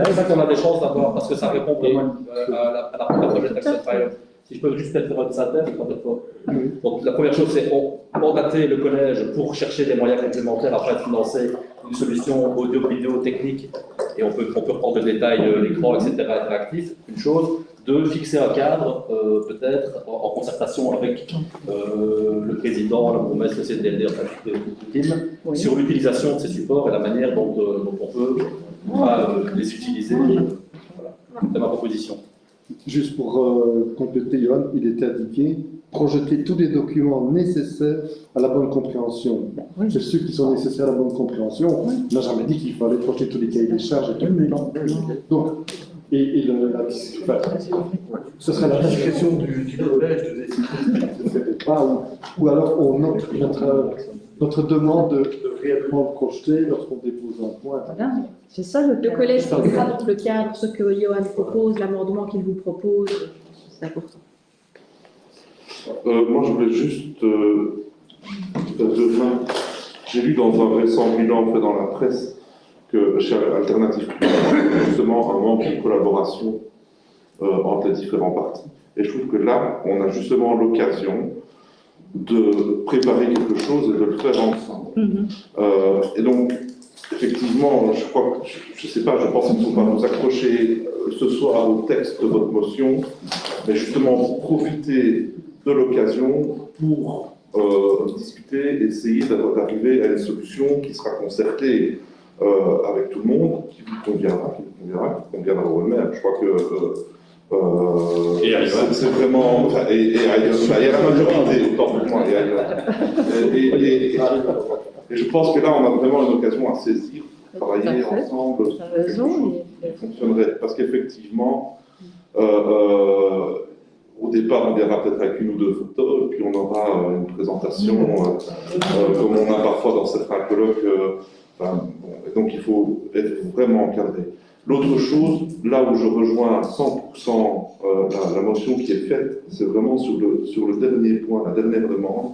C'est ça qu'on a des chances d'avoir, parce que ça répond vraiment à la première projet d'Action Fire. Si je peux juste peut-être faire une synthèse, donc la première chose, c'est mandater le collège pour chercher des moyens complémentaires afin de financer une solution audio-vidéo technique, et on peut reprendre le détail, l'écran, etc., interactif, une chose. Deux, fixer un cadre, peut-être, en concertation avec le président, la bourgmestre, le CNDLD, enfin, toute team, sur l'utilisation de ces supports et la manière dont on peut les utiliser. Voilà. C'est ma proposition. Juste pour compléter, Johan, il était indiqué projeter tous les documents nécessaires à la bonne compréhension. C'est ceux qui sont nécessaires à la bonne compréhension. On n'a jamais dit qu'il fallait projeter tous les cahiers des charges et tout. Donc, ce serait la discrétion du collège de décider, ou alors on note notre demande de réellement le projeter lorsqu'on dépose un point. Voilà, c'est ça le Le collège fixera donc le cadre, ce que Johan propose, l'amendement qu'il vous propose, c'est important. Moi, je voulais juste demain, j'ai lu dans un récent bilan fait dans la presse que chez Alternative justement un manque de collaboration entre les différents partis. Et je trouve que là, on a justement l'occasion de préparer quelque chose et de le faire ensemble. Et donc, effectivement, je crois que, je ne sais pas, je pense qu'il ne faut pas nous accrocher ce soir au texte de votre motion, mais justement profiter de l'occasion pour discuter, essayer d'arriver à une solution qui sera concertée avec tout le monde, qui vous conviendra, qui conviendra au même. Je crois que c'est vraiment... Et ailleurs, il y a la majorité, autant pour moi, et ailleurs. Et je pense que là, on a vraiment une occasion à saisir, travailler ensemble, quelque chose qui fonctionnerait. Parce qu'effectivement, au départ, on viendra peut-être avec une ou deux photos, et puis on aura une présentation, comme on a parfois dans certains colloques. Et donc, il faut être vraiment encadré. L'autre chose, là où je rejoins à 100% la motion qui est faite, c'est vraiment sur le dernier point, la dernière demande,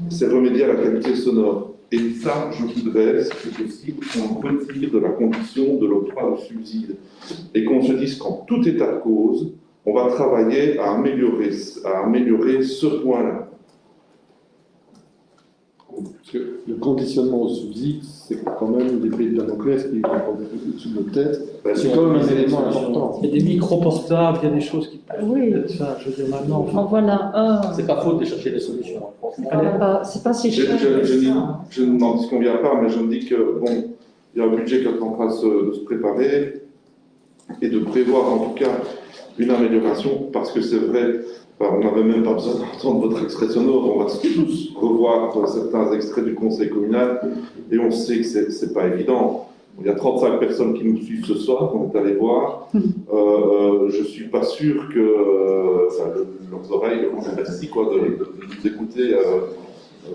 c'est remédier à la qualité sonore. Et ça, je voudrais, si c'est possible, qu'on retire de la condition de l'octroi de subside. Et qu'on se dise qu'en tout état de cause, on va travailler à améliorer ce point-là. Parce que le conditionnement au subside, c'est quand même des pays de Damoclès qui sont au-dessus de nos têtes. C'est quand même un élément important. Il y a des micro-portables, il y a des choses qui peuvent être ça, je veux dire maintenant. En voilà un. C'est pas faute de chercher des solutions. C'est pas si cher. Je n'en disconviens pas, mais je me dis que, bon, il y a un budget qui est en train de se préparer et de prévoir en tout cas une amélioration, parce que c'est vrai, on n'avait même pas besoin d'entendre votre extrait sonore, on va tous revoir certains extraits du conseil communal et on sait que c'est pas évident. Il y a 35 personnes qui nous suivent ce soir, on est allé voir. Je ne suis pas sûr que leurs oreilles ont merci de nous écouter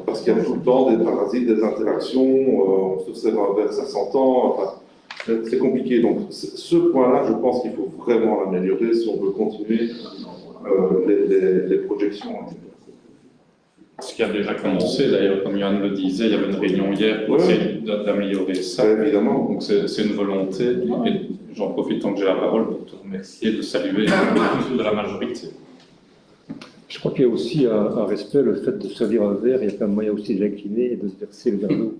parce qu'il y a tout le temps des parasites, des interactions, on se sert un verre, ça s'entend. Enfin, c'est compliqué. Donc ce point-là, je pense qu'il faut vraiment l'améliorer si on veut continuer les projections. Ce qui a déjà commencé, d'ailleurs, comme Yann le disait, il y avait une réunion hier pour essayer d'améliorer ça. Évidemment. Donc c'est une volonté, et j'en profite tant que j'ai la parole pour te remercier de saluer de la majorité. Je crois qu'il y a aussi un respect, le fait de servir un verre, il y a quand même moyen aussi de l'incliner et de se verser le verre d'eau.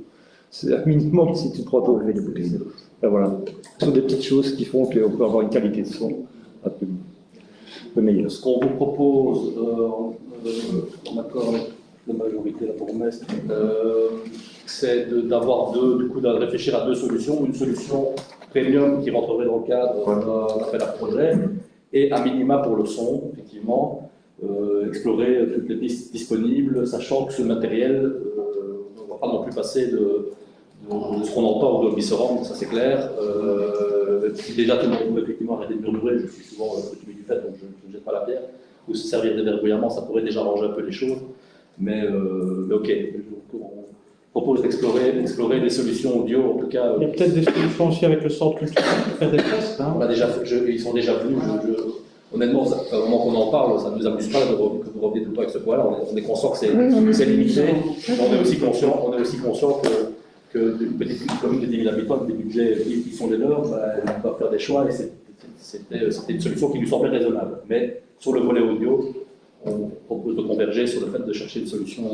C'est un minimum si tu prends ton verre de bouteille. Voilà. Ce sont des petites choses qui font qu'on peut avoir une qualité de son un peu meilleure. Ce qu'on vous propose, en accord avec la majorité, la bourgmestre, c'est de réfléchir à deux solutions. Une solution premium qui rentrerait dans le cadre d'un appel à projet et à minima pour le son, effectivement, explorer toutes les pistes disponibles, sachant que ce matériel, on ne va pas non plus passer de ce qu'on entend au Dolby Surround, ça c'est clair. Si déjà tout le monde peut effectivement arrêter de murmurer, je suis souvent le du fait, donc je ne jette pas la pierre, ou se servir des vergouillaments, ça pourrait déjà arranger un peu les choses. Mais ok, on propose d'explorer des solutions audio, en tout cas. Il y a peut-être des solutions aussi avec le centre culturel pour faire des tests. Hein. Ils sont déjà venus. Honnêtement, au moment qu'on en parle, ça ne nous amuse pas que vous reveniez tout le temps avec ce point-là. On est conscient que c'est limité. On est aussi conscient que une petite commune de 10 000 habitants, avec des budgets qui sont les leurs, on doit faire des choix et c'était une solution qui nous semblait raisonnable. Mais sur le volet audio, on propose de converger sur le fait de chercher une solution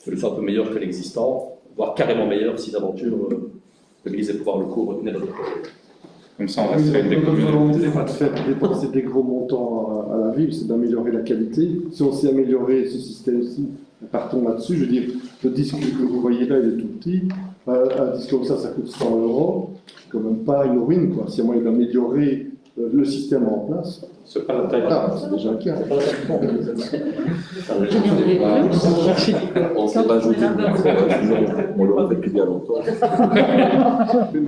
un peu meilleure que l'existant, voire carrément meilleure si d'aventure l'Église et pouvoir le cours retenait notre projet. Comme ça, on resterait des communes. Notre volonté n'est pas de faire dépenser des gros montants à la ville, c'est d'améliorer la qualité. Si on sait améliorer ce système-ci, partons là-dessus. Je veux dire, le disque que vous voyez là, il est tout petit. Un disque comme ça coûte 100 €. C'est quand même pas une ruine, quoi. Si on moyen d'améliorer le système en place, c'est pas la taille. C'est déjà le cas. On ne s'est pas ajouté, on l'aura fait depuis bien longtemps. S'il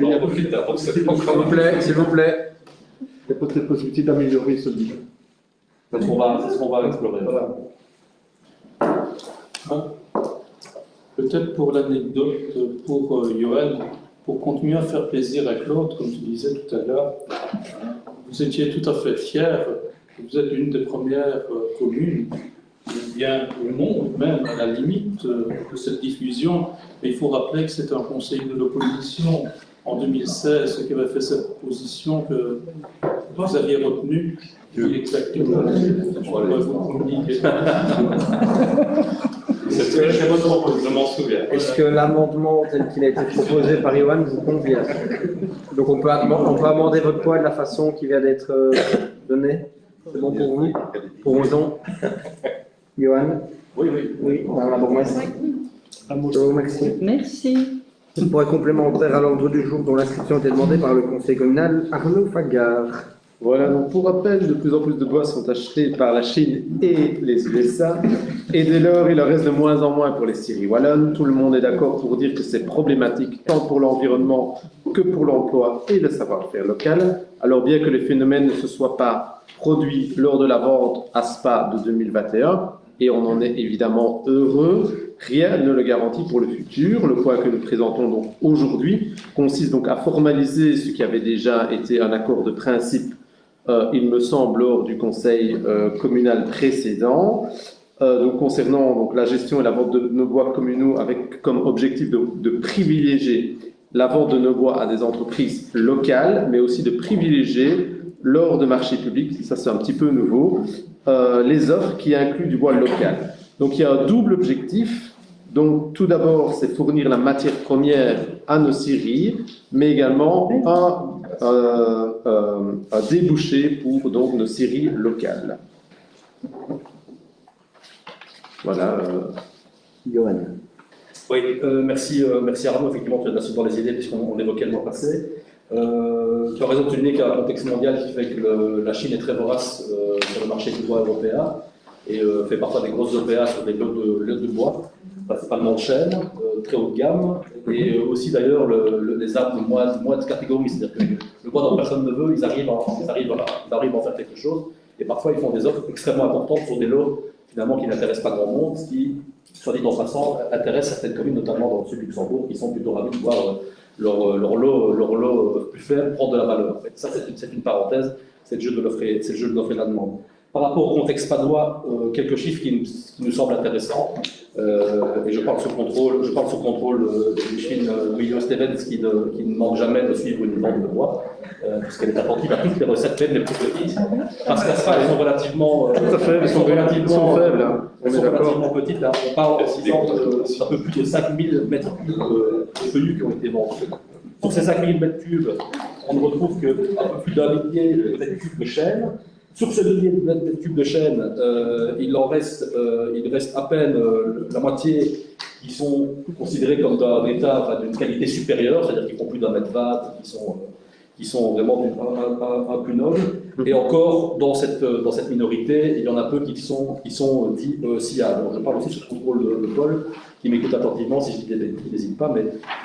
vous plaît. Il y a peut-être la possibilité d'améliorer ce budget. C'est ce qu'on va explorer. Voilà. Peut-être pour l'anecdote, pour Johan, pour continuer à faire plaisir à Claude, comme tu disais tout à l'heure, vous étiez tout à fait fier, vous êtes l'une des premières communes, bien au monde même, à la limite de cette diffusion. Mais il faut rappeler que c'était un conseiller de l'opposition en 2016 qui avait fait cette proposition que vous aviez retenue. Qui exactement je pourrais vous communiquer. Je m'en souviens. Est-ce que l'amendement tel qu'il a été proposé par Johan vous convient? Donc on peut amender votre point de la façon qui vient d'être donnée. C'est bon pour vous? Pour Ozon? Johan? Oui. Madame la bourgmestre? Je vous remercie. Merci. Pour être complémentaire à l'ordre du jour dont l'inscription était demandée par le conseil communal, Arnaud Fagard. Voilà, donc pour rappel, de plus en plus de bois sont achetés par la Chine et les USA, et dès lors, il en reste de moins en moins pour les scieries wallonnes. Tout le monde est d'accord pour dire que c'est problématique tant pour l'environnement que pour l'emploi et le savoir-faire local. Alors bien que les phénomènes ne se soient pas produits lors de la vente à Spa de 2021, et on en est évidemment heureux, rien ne le garantit pour le futur. Le point que nous présentons donc aujourd'hui consiste donc à formaliser ce qui avait déjà été un accord de principe, il me semble, lors du conseil communal précédent, donc concernant donc, la gestion et la vente de nos bois communaux avec comme objectif de privilégier la vente de nos bois à des entreprises locales, mais aussi de privilégier lors de marchés publics, ça c'est un petit peu nouveau, les offres qui incluent du bois local. Donc il y a un double objectif. Donc tout d'abord, c'est fournir la matière première à nos scieries, mais également un débouché pour donc nos scieries locales. Voilà. Johan. Oui, merci Arnaud, effectivement, tu as su dans les idées puisqu'on évoquait le mois passé. Tu as raison de souligner qu'il y a un contexte mondial qui fait que la Chine est très vorace sur le marché du bois européen. et fait parfois des grosses OPA sur des lots de bois, principalement de chêne, très haut de gamme, et aussi d'ailleurs les arbres de moins de catégorie, c'est-à-dire que le bois dont personne ne veut, ils arrivent à en faire quelque chose, et parfois ils font des offres extrêmement importantes sur des lots finalement qui n'intéressent pas grand monde, ce qui, soit dit en passant, intéresse certaines communes, notamment dans le sud du Luxembourg, qui sont plutôt ravis de voir leur lot plus faible prendre de la valeur. En fait, ça, c'est une parenthèse, c'est le jeu de l'offre et de la demande. Par rapport au contexte spadois, quelques chiffres qui nous semblent intéressants, et je parle sous contrôle de Micheline Milieu-Stevens qui ne manque jamais de suivre une vente de bois, puisqu'elle est attentive à toutes les recettes, même les plus petites. Parce qu'à ça, elles sont relativement, tout à fait, elles sont faibles. Hein. Elles sont relativement petites. Là. On parle d'un peu plus de 5000 mètres cubes de feuillus qui ont été vendus. Sur ces 5000 mètres cubes, on ne retrouve qu'un peu plus d'un millier de mètres cubes de chêne. Sur ce millier de mètres cubes de chêne, il reste à peine la moitié qui sont considérés comme d'un état, d'une qualité supérieure, c'est-à-dire qui font plus d'1,20 m, qui sont vraiment un plus noble. Et encore, dans cette minorité, il y en a peu qui sont dits SIA. Donc, je parle aussi sous le contrôle de Paul, qui m'écoute attentivement, si je dis des bêtises, il n'hésite pas,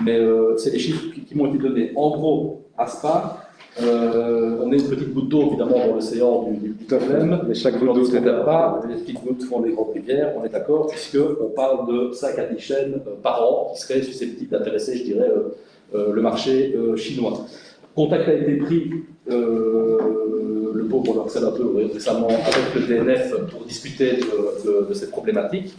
mais c'est des chiffres qui m'ont été donnés. En gros, à Spa, on est une petite goutte d'eau, évidemment, dans l'océan du problème. Mais chaque goutte d'eau, c'est pas. Les petites gouttes font les grandes rivières, on est d'accord, puisqu'on parle de 5 à 10 chaînes par an qui seraient susceptibles d'intéresser, je dirais, le marché chinois. Contact a été pris, le pauvre on harcèle un peu récemment, avec le DNF pour discuter de cette problématique.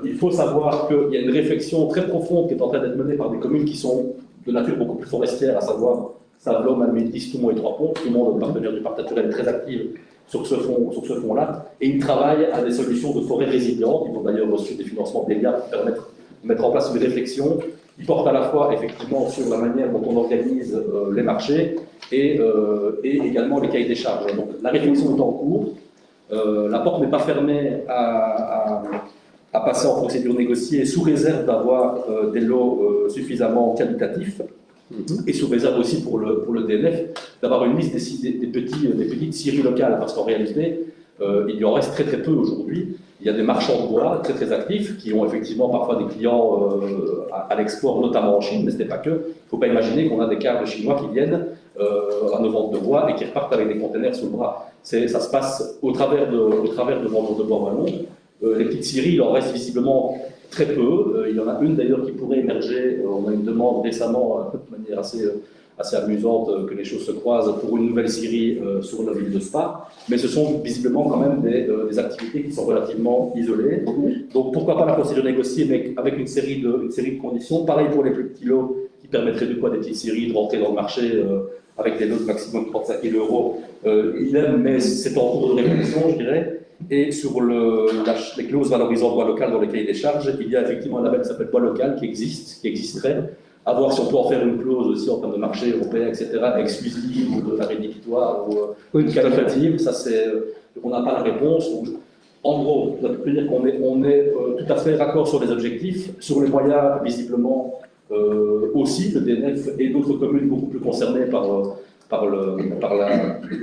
Il faut savoir qu'il y a une réflexion très profonde qui est en train d'être menée par des communes qui sont de nature beaucoup plus forestière, à savoir Saint-Vlom, Almédis, Toumont et Trois-Ponts. Tout le monde, le partenaire du parc naturel, est très actif sur ce fond-là. Et ils travaillent à des solutions de forêt résilientes. Ils ont d'ailleurs reçu des financements d'ELIA pour permettre de mettre en place une réflexion qui porte à la fois effectivement sur la manière dont on organise les marchés et également les cahiers des charges. Donc la réflexion est en cours. La porte n'est pas fermée à passer en procédure négociée sous réserve d'avoir des lots suffisamment qualitatifs. Et sous réserve aussi pour le DNF d'avoir une liste des petites scieries locales, parce qu'en réalité, il y en reste très peu aujourd'hui. Il y a des marchands de bois très très actifs qui ont effectivement parfois des clients à l'export, notamment en Chine, mais ce n'est pas que. Il ne faut pas imaginer qu'on a des cartes chinois qui viennent à nos ventes de bois et qui repartent avec des containers sous le bras. Ça se passe au travers de vendeurs de bois wallons. Les petites scieries, il en reste visiblement très peu. Il y en a une d'ailleurs qui pourrait émerger. On a une demande récemment, de manière assez amusante, que les choses se croisent pour une nouvelle scierie sur la ville de Spa. Mais ce sont visiblement quand même des activités qui sont relativement isolées. Donc pourquoi pas la procédure négociée, mais avec une série de conditions. Pareil pour les plus petits lots qui permettraient de quoi des petites scieries de rentrer dans le marché avec des lots de maximum 35 000 €. Idem, mais c'est en cours de réflexion, je dirais. Et sur les clauses valorisant le bois local dans les cahiers des charges, il y a effectivement un label qui s'appelle bois local qui existerait. À voir si on peut en faire une clause aussi en termes de marché européen, etc., exclusive ou de la rédhibitoire ou qualitative. Ça, on n'a pas la réponse. Donc, en gros, ça veut dire qu'on est tout à fait raccord sur les objectifs, sur les moyens, visiblement aussi. Le DNF et d'autres communes beaucoup plus concernées par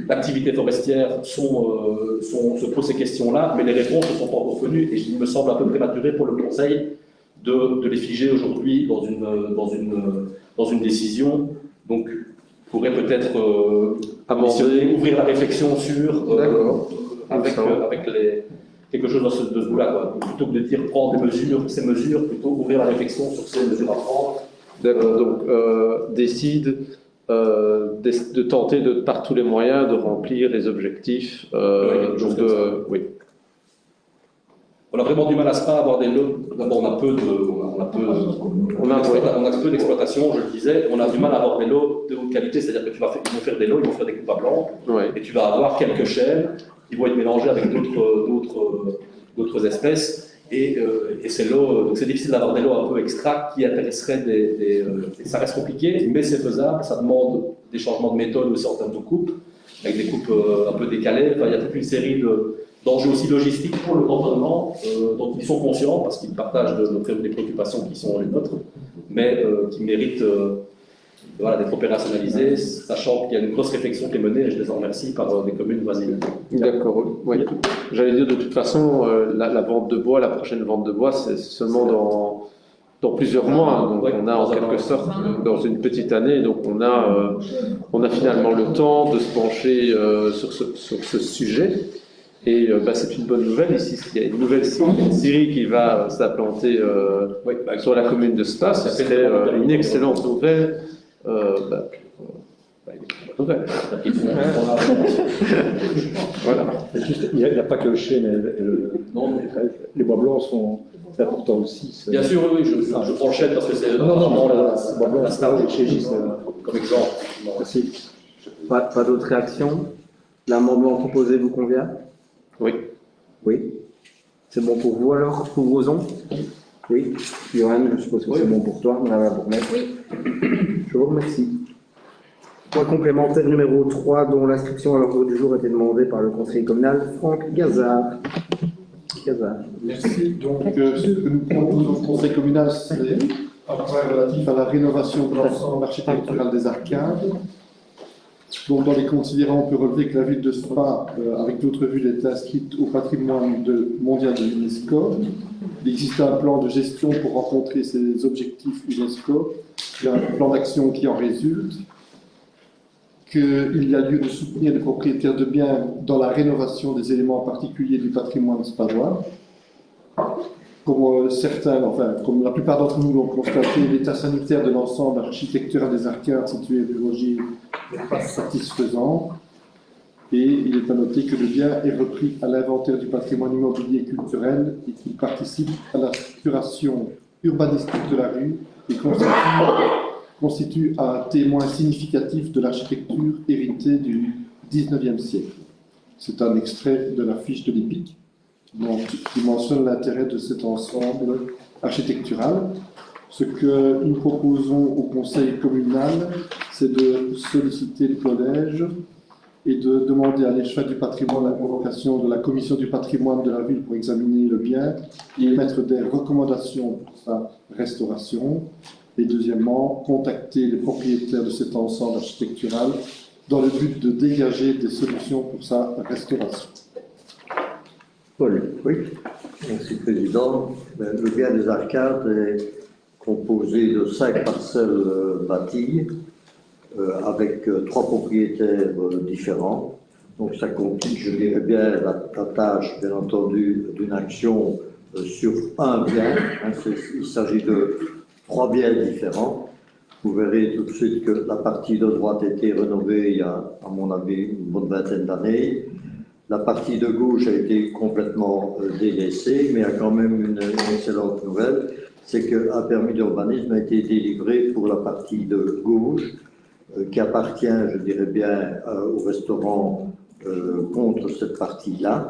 l'activité forestière se posent ces questions-là, mais les réponses ne sont pas encore venues et il me semble un peu prématuré pour le Conseil de les figer aujourd'hui dans une décision. Donc, il faudrait peut-être ouvrir la réflexion sur avec quelque chose de ce goût-là. Plutôt que de dire prendre ces mesures, plutôt ouvrir la réflexion sur ces mesures à prendre. D'accord, donc décide de tenter par tous les moyens de remplir les objectifs. Oui. On a vraiment du mal à Spa à avoir des lots. D'abord, on a peu d'exploitation, je le disais. On a du mal à avoir des lots de haute qualité, c'est-à-dire que ils vont faire des lots, ils vont faire des coupes à blanc, et tu vas avoir quelques chênes qui vont être mélangés avec d'autres espèces. Et ces lots, donc c'est difficile d'avoir des lots un peu extra qui intéresseraient ça reste compliqué, mais c'est faisable. Ça demande des changements de méthode aussi en termes de coupe, avec des coupes un peu décalées. Enfin, il y a toute une série d'enjeux aussi logistiques pour le cantonnement, dont ils sont conscients parce qu'ils partagent des préoccupations qui sont les nôtres, mais qui méritent voilà, d'être opérationnalisé, sachant qu'il y a une grosse réflexion qui est menée, et je les en remercie, par des communes voisines. D'accord, oui. J'allais dire, de toute façon, la vente de bois, la prochaine vente de bois, c'est seulement dans plusieurs mois. Donc on a en quelque sorte, dans une petite année, donc on a finalement le temps de se pencher sur ce sujet. Et c'est une bonne nouvelle ici. Il y a une nouvelle scierie qui va s'implanter sur la commune de Spa. Ce serait une excellente nouvelle. Nouvelle. Voilà. Il n'y a pas que le chêne, les bois blancs sont importants aussi. Bien sûr, oui, je prends le chêne parce que c'est la star chez Gis, comme exemple. Merci. Pas d'autres réactions? L'amendement proposé vous convient? Oui. Oui. C'est bon pour vous alors, pour Roson? Oui. Johan, je suppose que c'est bon pour toi, Madame la Bourgmestre? Oui. Je vous remercie. Point complémentaire numéro 3, dont l'inscription à l'ordre du jour a été demandée par le conseiller communal, Franck Gazard. Merci. Donc, ce que nous proposons au conseil communal, c'est un point relatif à la rénovation de l'ensemble architectural des arcades. Donc, dans les considérants, on peut relever que la ville de Spa, avec d'autres villes, est inscrite au patrimoine mondial de l'UNESCO. Il existe un plan de gestion pour rencontrer ces objectifs UNESCO. Il y a un plan d'action qui en résulte. Qu'il y a lieu de soutenir les propriétaires de biens dans la rénovation des éléments particuliers du patrimoine spadois. Comme comme la plupart d'entre nous l'ont constaté, l'état sanitaire de l'ensemble architectural des arcades situées rue Rogier n'est pas satisfaisant. Et il est à noter que le bien est repris à l'inventaire du patrimoine immobilier et culturel et qu'il participe à la structuration urbanistique de la rue et constitue un témoin significatif de l'architecture héritée du XIXe siècle. C'est un extrait de la fiche de l'EPIC qui mentionne l'intérêt de cet ensemble architectural. Ce que nous proposons au conseil communal, c'est de solliciter le collège et de demander à l'échelle du patrimoine la convocation de la commission du patrimoine de la ville pour examiner le bien et émettre des recommandations pour sa restauration. Et deuxièmement, contacter les propriétaires de cet ensemble architectural dans le but de dégager des solutions pour sa restauration. Paul, oui. Merci, Président. Le bien des arcades est composé de 5 parcelles bâties avec 3 propriétaires différents. Donc ça complique, je dirais bien, la tâche, bien entendu, d'une action sur un bien. Il s'agit de 3 biens différents. Vous verrez tout de suite que la partie de droite a été rénovée il y a, à mon avis, une bonne vingtaine d'années. La partie de gauche a été complètement délaissée, mais il y a quand même une excellente nouvelle, c'est qu'un permis d'urbanisme a été délivré pour la partie de gauche, qui appartient, je dirais bien, au restaurant contre cette partie-là.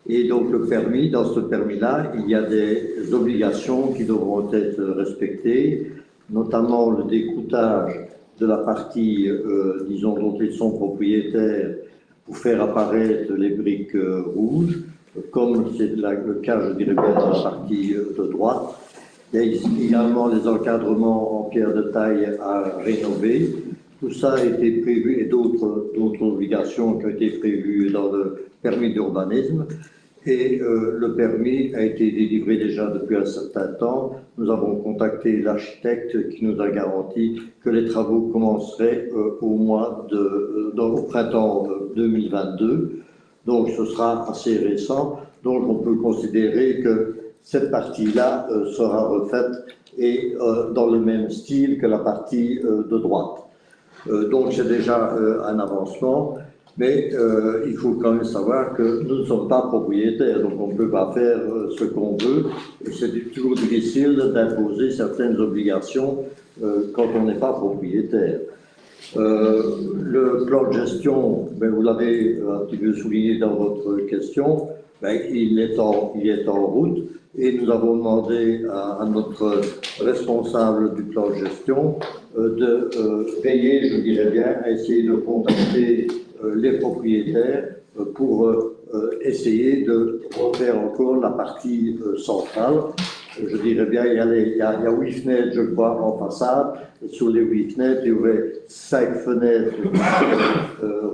Et donc le permis, dans ce permis-là, il y a des obligations qui devront être respectées, notamment le découtage de la partie, disons, dont ils sont propriétaires pour faire apparaître les briques rouges, comme c'est le cas, je dirais bien, dans la partie de droite. Il y a également des encadrements en pierre de taille à rénover. Tout ça a été prévu, et d'autres obligations qui ont été prévues dans le permis d'urbanisme. Et le permis a été délivré déjà depuis un certain temps. Nous avons contacté l'architecte qui nous a garanti que les travaux commenceraient au printemps 2022. Donc ce sera assez récent. Donc on peut considérer que cette partie-là sera refaite et dans le même style que la partie de droite. Donc c'est déjà un avancement. Mais il faut quand même savoir que nous ne sommes pas propriétaires, donc on ne peut pas faire ce qu'on veut. Et c'est toujours difficile d'imposer certaines obligations quand on n'est pas propriétaire. Le plan de gestion, vous l'avez un petit peu souligné dans votre question, il est en route. Et nous avons demandé à notre responsable du plan de gestion de veiller, je dirais bien, à essayer de contacter les propriétaires pour essayer de refaire encore la partie centrale je dirais bien, il y a 8 fenêtres, je crois, en façade. Et sur les 8 fenêtres, il y aurait 5 fenêtres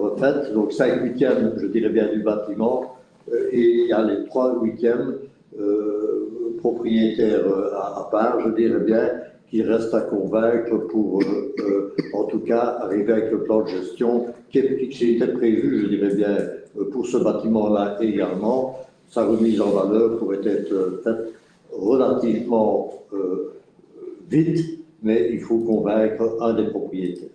refaites, donc 5 huitièmes, je dirais bien, du bâtiment. Et il y a les 3 huitièmes propriétaires à part, je dirais bien, qui restent à convaincre pour, en tout cas, arriver avec le plan de gestion qui était prévu, je dirais bien, pour ce bâtiment-là également. Sa remise en valeur pourrait être faite relativement vite, mais il faut convaincre un des propriétaires.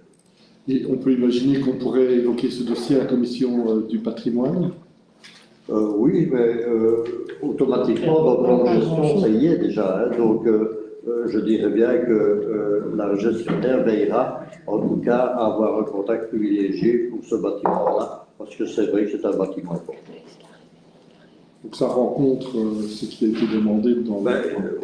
Et on peut imaginer qu'on pourrait évoquer ce dossier à la commission du patrimoine. Oui, mais automatiquement, dans le plan de gestion, ça y est déjà. Hein, donc, je dirais bien que la gestionnaire veillera, en tout cas, à avoir un contact privilégié pour ce bâtiment-là, parce que c'est vrai que c'est un bâtiment important. Donc ça rencontre ce qui a été demandé dans...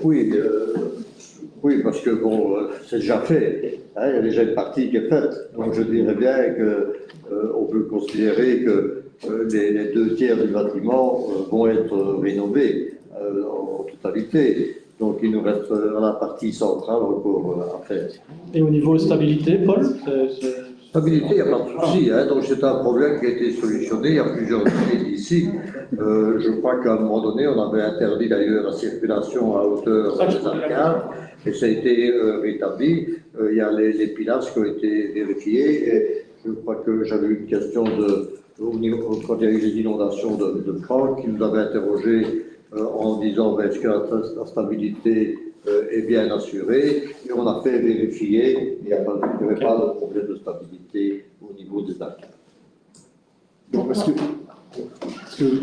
Oui, parce que bon, c'est déjà fait. Hein, il y a déjà une partie qui est faite. Donc je dirais bien qu'on peut considérer que les 2 tiers du bâtiment vont être rénovés en totalité. Donc il nous reste la partie centrale encore à faire. Et au niveau stabilité, Paul Stabilité, il n'y a pas de souci. Hein, donc c'est un problème qui a été solutionné il y a plusieurs années ici. Je crois qu'à un moment donné, on avait interdit d'ailleurs la circulation à hauteur des arcades et ça a été rétabli. Il y a les pilastres qui ont été vérifiés et je crois que j'avais eu une question quand il y a eu les inondations de Franck qui nous avait interrogé en disant est-ce que la stabilité est bien assurée, et on a fait vérifier, il n'y avait pas de problème de stabilité au niveau des arcades. Donc,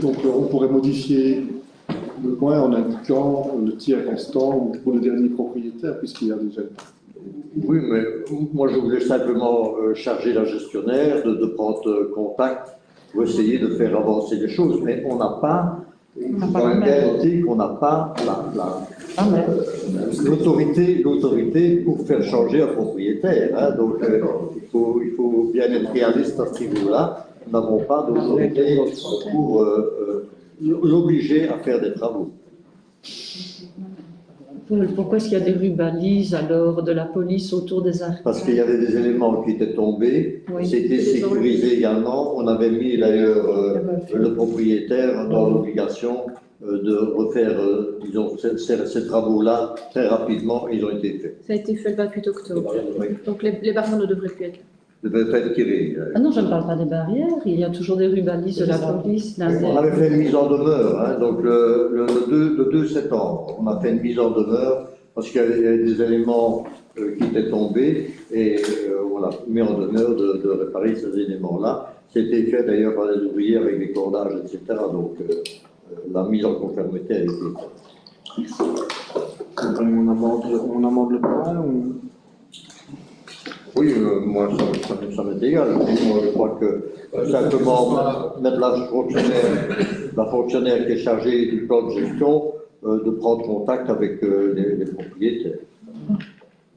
donc, on pourrait modifier le point en indiquant le tiers restant pour le dernier propriétaire, puisqu'il y a déjà... Oui, mais moi je voulais simplement charger la gestionnaire de prendre contact pour essayer de faire avancer les choses, mais on n'a pas... Il faut quand même bien noter qu'on n'a pas l'autorité pour faire changer un propriétaire. Hein, donc il faut bien être réaliste à ce niveau-là. Nous n'avons pas d'autorité pour l'obliger à faire des travaux. Pourquoi est-ce qu'il y a des rubalises alors de la police autour des arcades? Parce qu'il y avait des éléments qui étaient tombés, oui. C'était sécurisé également. On avait mis d'ailleurs le propriétaire dans l'obligation de refaire, disons, ces travaux-là très rapidement. Ils ont été faits. Ça a été fait le 28 octobre. Oui. Donc les barrières ne devraient plus être là. Devait être tiré. Ah non, je ne parle pas des barrières. Il y a toujours des rubalises de la police. On avait fait une mise en demeure, hein, donc le 2 septembre, on a fait une mise en demeure parce qu'il y avait des éléments qui étaient tombés et on a mis en demeure de réparer ces éléments-là. C'était fait d'ailleurs par les ouvriers avec des cordages, etc. Donc la mise en conformité a été faite. On amende le point ou... Oui, moi, ça m'est égal. Moi, je crois que simplement mettre la fonctionnaire qui est chargée du plan de gestion, de prendre contact avec les propriétaires.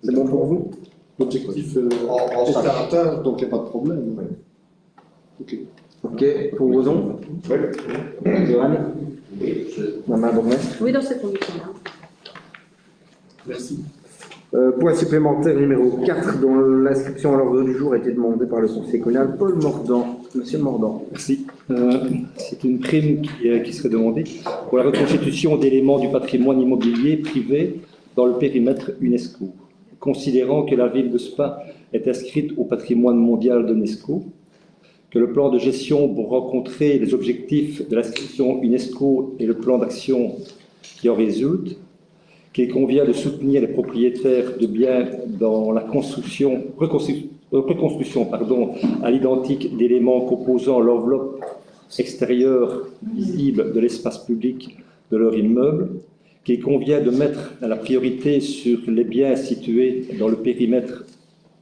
C'est bon pour vous? L'objectif est atteint, donc il n'y a pas de problème. Oui. Ok, pour Roson? Oui. Johan? Oui, dans ces conditions-là. Merci. Point supplémentaire numéro 4, dont l'inscription à l'ordre du jour a été demandée par le conseil communal, Paul Mordant. Monsieur Mordant. Merci. C'est une prime qui serait demandée pour la reconstitution d'éléments du patrimoine immobilier privé dans le périmètre UNESCO. Considérant que la ville de Spa est inscrite au patrimoine mondial de l'UNESCO, que le plan de gestion pour rencontrer les objectifs de l'inscription UNESCO et le plan d'action qui en résulte, qu'il convient de soutenir les propriétaires de biens dans la reconstruction à l'identique d'éléments composant l'enveloppe extérieure visible de l'espace public de leur immeuble, qu'il convient de mettre la priorité sur les biens situés dans le périmètre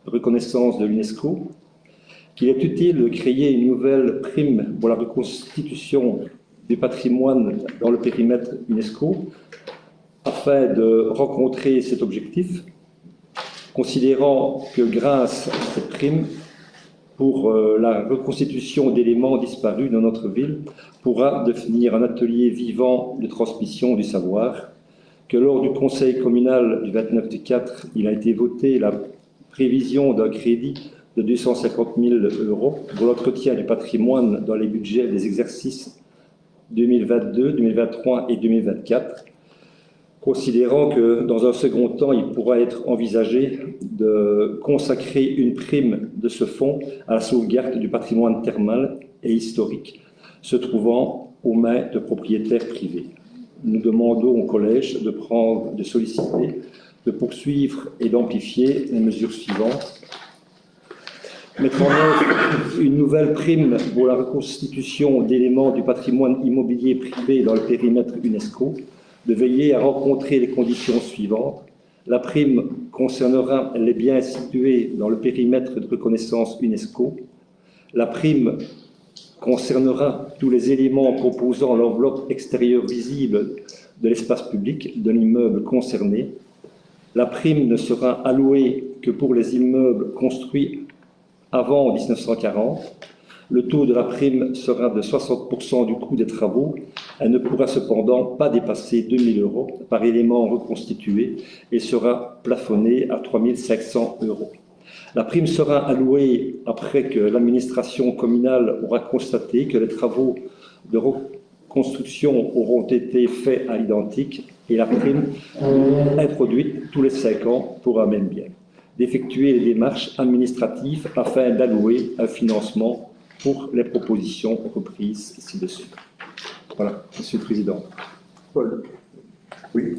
de reconnaissance de l'UNESCO, qu'il est utile de créer une nouvelle prime pour la reconstitution du patrimoine dans le périmètre UNESCO, afin de rencontrer cet objectif, considérant que grâce à cette prime, pour la reconstitution d'éléments disparus dans notre ville, pourra devenir un atelier vivant de transmission du savoir, que lors du conseil communal du 29/4, il a été voté la prévision d'un crédit de 250 000 € pour l'entretien du patrimoine dans les budgets des exercices 2022, 2023 et 2024, considérant que dans un second temps, il pourra être envisagé de consacrer une prime de ce fonds à la sauvegarde du patrimoine thermal et historique se trouvant aux mains de propriétaires privés. Nous demandons au Collège de solliciter, de poursuivre et d'amplifier les mesures suivantes. Mettre en œuvre une nouvelle prime pour la reconstitution d'éléments du patrimoine immobilier privé dans le périmètre UNESCO, de veiller à rencontrer les conditions suivantes. La prime concernera les biens situés dans le périmètre de reconnaissance UNESCO. La prime concernera tous les éléments composant l'enveloppe extérieure visible de l'espace public de l'immeuble concerné. La prime ne sera allouée que pour les immeubles construits avant 1940. Le taux de la prime sera de 60% du coût des travaux. Elle ne pourra cependant pas dépasser 2 000 € par élément reconstitué et sera plafonnée à 3 500 €. La prime sera allouée après que l'administration communale aura constaté que les travaux de reconstruction auront été faits à l'identique et la prime introduite tous les 5 ans pour un même bien. D'effectuer les démarches administratives afin d'allouer un financement pour les propositions reprises ci-dessus. Voilà, Monsieur le Président. Paul. Oui,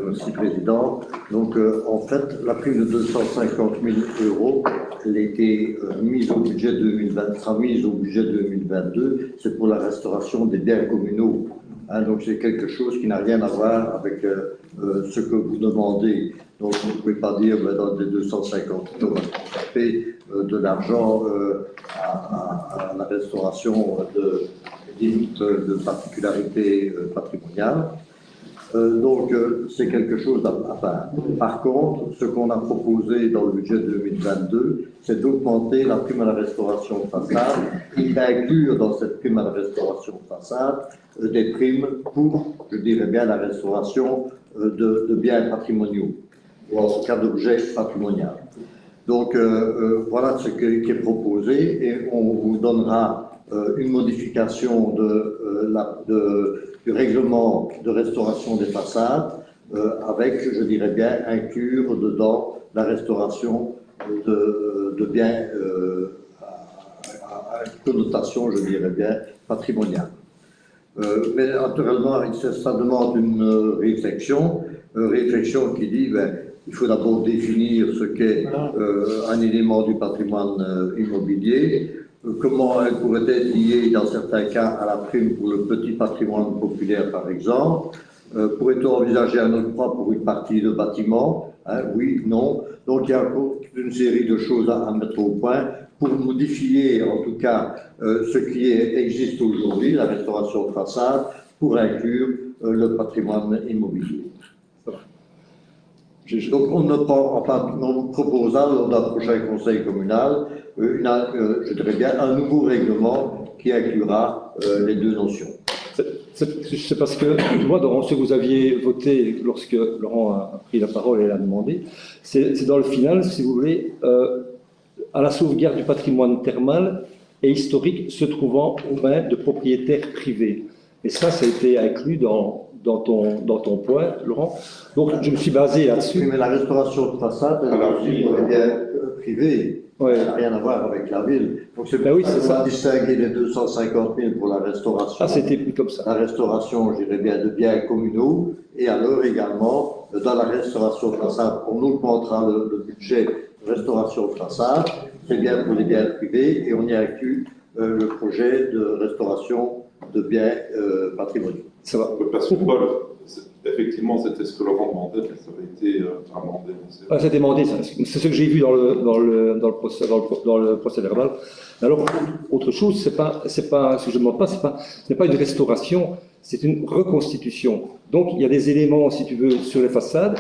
merci Président. Donc, en fait, la prime de 250 000 €, elle a été mise au budget 2020, sera mise au budget 2022. C'est pour la restauration des biens communaux. Hein, donc, c'est quelque chose qui n'a rien à voir avec ce que vous demandez. Donc, vous ne pouvez pas dire dans les 250 €, on va consacrer de l'argent à la restauration des mythes de particularité patrimoniale. Donc, c'est quelque chose à part. Par contre, ce qu'on a proposé dans le budget 2022, c'est d'augmenter la prime à la restauration de façade et d'inclure dans cette prime à la restauration de façade des primes pour, je dirais bien, la restauration de biens patrimoniaux, ou en tout cas d'objets patrimoniaux. Donc, voilà ce qui est proposé et on vous donnera une modification du règlement de restauration des façades avec, je dirais bien, inclure dedans la restauration de biens à connotation, je dirais bien, patrimoniale. Mais naturellement, ça demande une réflexion qui dit il faut d'abord définir ce qu'est un élément du patrimoine immobilier, comment elle pourrait être liée dans certains cas à la prime pour le petit patrimoine populaire par exemple. Pourrait-on envisager un octroi pour une partie de bâtiment? Oui, non. Donc il y a encore une série de choses à mettre au point pour modifier en tout cas ce qui existe aujourd'hui, la restauration de façade, pour inclure le patrimoine immobilier. Donc, on proposera lors d'un prochain conseil communal, je dirais bien, un nouveau règlement qui inclura les deux notions. C'est parce que, moi, dans ce que vous aviez voté lorsque Laurent a pris la parole et l'a demandé, c'est dans le final, si vous voulez, à la sauvegarde du patrimoine thermal et historique se trouvant aux mains de propriétaires privés. Et ça a été inclus dans ton point, Laurent. Donc, je me suis basé là-dessus. Oui, mais la restauration de façade, elle est bien privée. Ouais. Ça n'a rien à voir avec la ville. Donc, c'est pour ça qu'on va distinguer les 250 000 pour la restauration. Ah, c'était plus comme ça. La restauration, je dirais bien, de biens communaux. Et alors, également, dans la restauration de façade, on augmentera le budget de restauration de façade. C'est bien pour les biens privés. Et on y inclut le projet de restauration de biens patrimoniaux. Ça va. Parce que Paul, effectivement, c'était ce que Laurent demandait, mais ça avait été amendé. Ah, c'était demandé, c'est ce que j'ai vu dans le procès verbal. Alors, autre chose, ce que je ne demande pas, ce n'est pas une restauration, c'est une reconstitution. Donc, il y a des éléments, si tu veux, sur les façades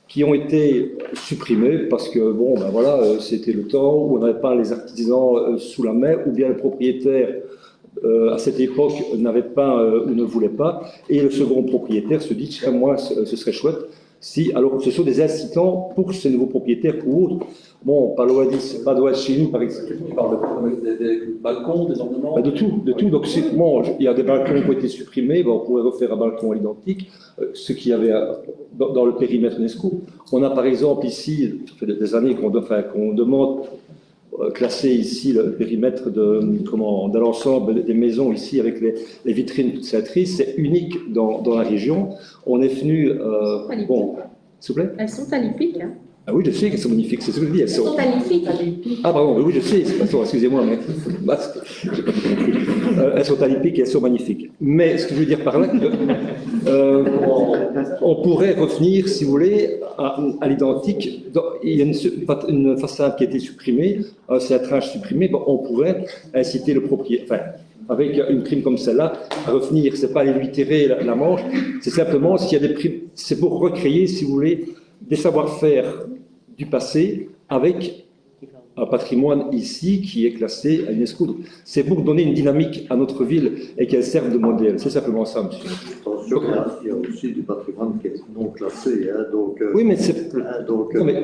qui ont été supprimés parce que, bon, ben voilà, c'était le temps où on n'avait pas les artisans sous la main, ou bien le propriétaire à cette époque, n'avait pas ou ne voulait pas. Et le second propriétaire se dit, tiens, moi, ce serait chouette si, alors ce sont des incitants pour ces nouveaux propriétaires ou autres. Bon, pas loin de chez nous, par exemple. Des balcons, des ornements. De tout. Donc, bon, il y a des balcons qui ont été supprimés, on pourrait refaire un balcon à l'identique, ce qu'il y avait dans le périmètre UNESCO. On a par exemple ici, ça fait des années qu'on demande classer ici le périmètre de l'ensemble des maisons ici avec les vitrines toutes cintrices. C'est unique dans la région. On est venu... bon, s'il vous plaît. Elles sont à l'IPIC. Hein. Ah oui, je sais qu'elles sont magnifiques, c'est ce que je dis. Elles sont à l'IPIC. Ah pardon, oui, je sais, excusez-moi, mais j'ai pas tout compris. Elles sont à l'IPIC et elles sont magnifiques. Mais ce que je veux dire par là, on pourrait revenir, si vous voulez, à l'identique. Il y a une façade qui a été supprimée, c'est un train supprimé, on pourrait inciter le propriétaire, avec une prime comme celle-là, à revenir. C'est pas aller lui tirer la manche, c'est simplement s'il y a des primes, c'est pour recréer, si vous voulez, des savoir-faire du passé avec un patrimoine ici qui est classé à l'UNESCO. C'est pour donner une dynamique à notre ville et qu'elle serve de modèle. C'est simplement ça, monsieur. Attention, il y a aussi du patrimoine qui est non classé. Hein, donc, oui, mais c'est... Non, mais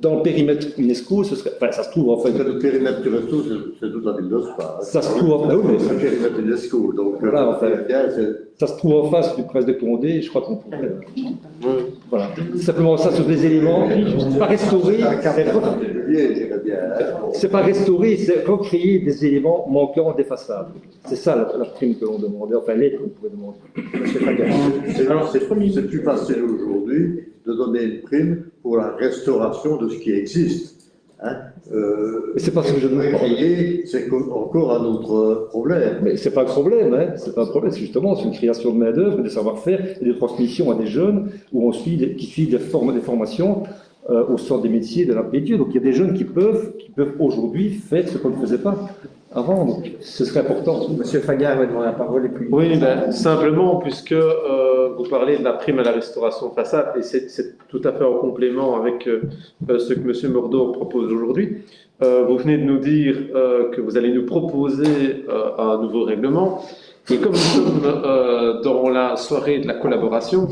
dans le périmètre UNESCO, ce serait... Enfin, ça se trouve en fait... Le périmètre UNESCO, c'est toute la ville de Spa. Ça se trouve en... oui, c'est le périmètre UNESCO. Donc, voilà, enfin, ça se trouve en face du prince de Condé, je crois qu'on pourrait... Voilà. Simplement ça, sur des éléments, c'est pas restaurer, c'est pas restaurer, c'est recréer des éléments manquants des façades. C'est ça la prime que l'on demandait, enfin l'aide qu'on pouvait demander. C'est plus facile aujourd'hui de donner une prime pour la restauration de ce qui existe. Hein, c'est pas ce que je demande. C'est encore un autre problème. Mais c'est pas un problème, hein. C'est pas un problème. C'est justement une création de main d'œuvre, des savoir-faire et des transmissions à des jeunes qui suivent des formations au sort des métiers de la peinture. Donc il y a des jeunes qui peuvent aujourd'hui faire ce qu'on ne faisait pas avant. Donc ce serait important. Monsieur Fagard va demander la parole et puis. Oui, simplement puisque vous parlez de la prime à la restauration de façade et c'est tout à fait en complément avec ce que Monsieur Mordeau propose aujourd'hui. Vous venez de nous dire que vous allez nous proposer un nouveau règlement. Et comme nous sommes dans la soirée de la collaboration,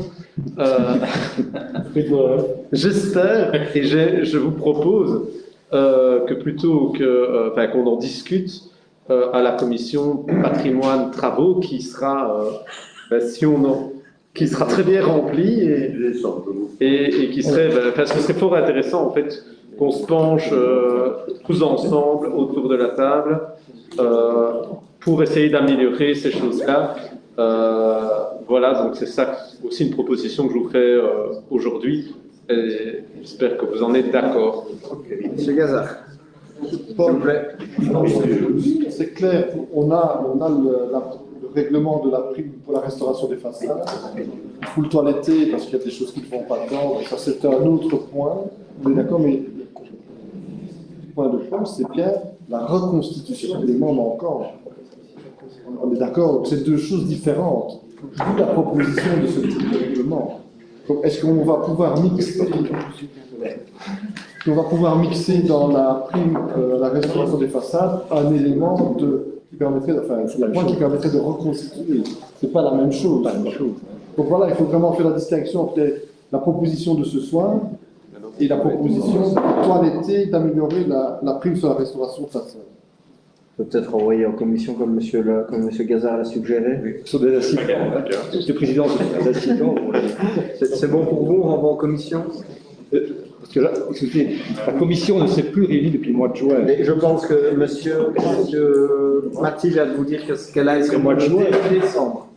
j'espère et je vous propose que plutôt qu'on en discute à la commission patrimoine travaux qui sera, qui sera très bien remplie et qui serait, ce serait fort intéressant en fait qu'on se penche tous ensemble autour de la table pour essayer d'améliorer ces choses-là. Voilà, donc c'est ça aussi une proposition que je vous fais aujourd'hui. Et j'espère que vous en êtes d'accord. Monsieur Gazard. C'est clair, on a le règlement de la prime pour la restauration des façades. Il faut le toiletter parce qu'il y a des choses qui ne vont pas dedans. Ça, c'est un autre point. On est d'accord, mais le point de fond, c'est bien la reconstitution des éléments manquants. On est d'accord, c'est deux choses différentes. D'où la proposition de ce type de règlement. Est-ce qu'on va pouvoir mixer dans la prime, la restauration des façades, un élément qui permettrait de reconstituer? C'est pas la même chose. Donc voilà, il faut vraiment faire la distinction entre la proposition de ce soir et la proposition de toiletter, d'améliorer la prime sur la restauration de façade. Peut-être envoyer en commission comme monsieur Gazard l'a suggéré. Oui, sur des assistants. Monsieur le Président, sur des assistants. C'est bon pour vous, on renvoie en commission? Parce que là, écoutez, la commission ne s'est plus réunie depuis le mois de juin. Mais je pense que monsieur Mathilde vient de vous dire qu'elle a été le mois de juin. Décembre.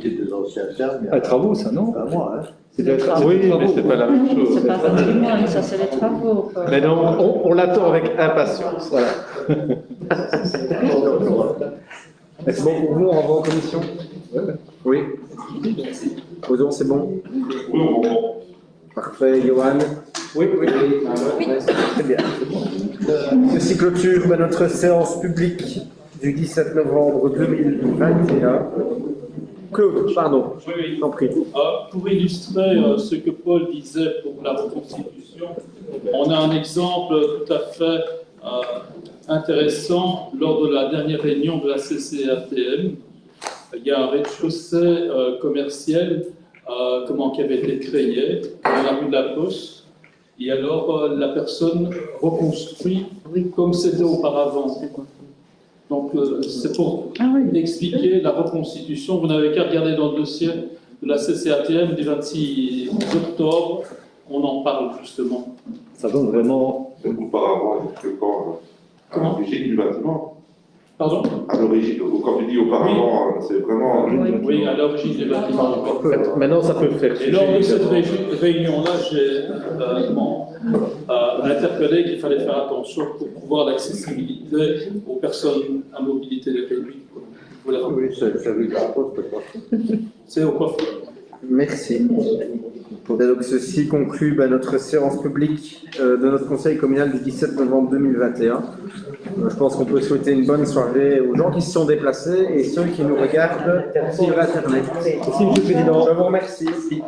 Des anciens termes. Un travaux, ça, non? Pas moi, hein. Oui, mais c'est pas la même chose. C'est pas patrimoine, ça c'est les travaux. Mais non, on l'attend avec impatience. Voilà. Est-ce bon pour vous, on renvoie en commission? Oui. Odon, c'est bon? Parfait, Johan? Oui. Très bien. Ceci clôture notre séance publique du 17 novembre 2021. Claude, pardon, t'en prie. Pour illustrer ce que Paul disait pour la reconstitution, on a un exemple tout à fait intéressant lors de la dernière réunion de la CCATM. Il y a un rez-de-chaussée commercial qui avait été créé dans la rue de la Poste. Et alors, la personne reconstruit comme c'était auparavant. Donc, c'est pour expliquer la reconstitution. Vous n'avez qu'à regarder dans le dossier de la CCATM du 26 octobre. On en parle justement. Ça donne vraiment... Auparavant, à l'origine du bâtiment. Pardon? À l'origine, quand tu dis auparavant, c'est vraiment... Oui, à l'origine du bâtiment. Maintenant, ça peut faire... Et lors de cette réunion-là, j'ai interpellé qu'il fallait faire attention pour pouvoir l'accessibilité aux personnes à mobilité réduite. Oui, c'est rue de la Poste, quoi. C'est au quoi? Merci. Et donc, ceci conclut notre séance publique de notre conseil communal du 17 novembre 2021. Je pense qu'on peut souhaiter une bonne soirée aux gens qui se sont déplacés et ceux qui nous regardent sur Internet. Merci, M. le Président. Je vous remercie.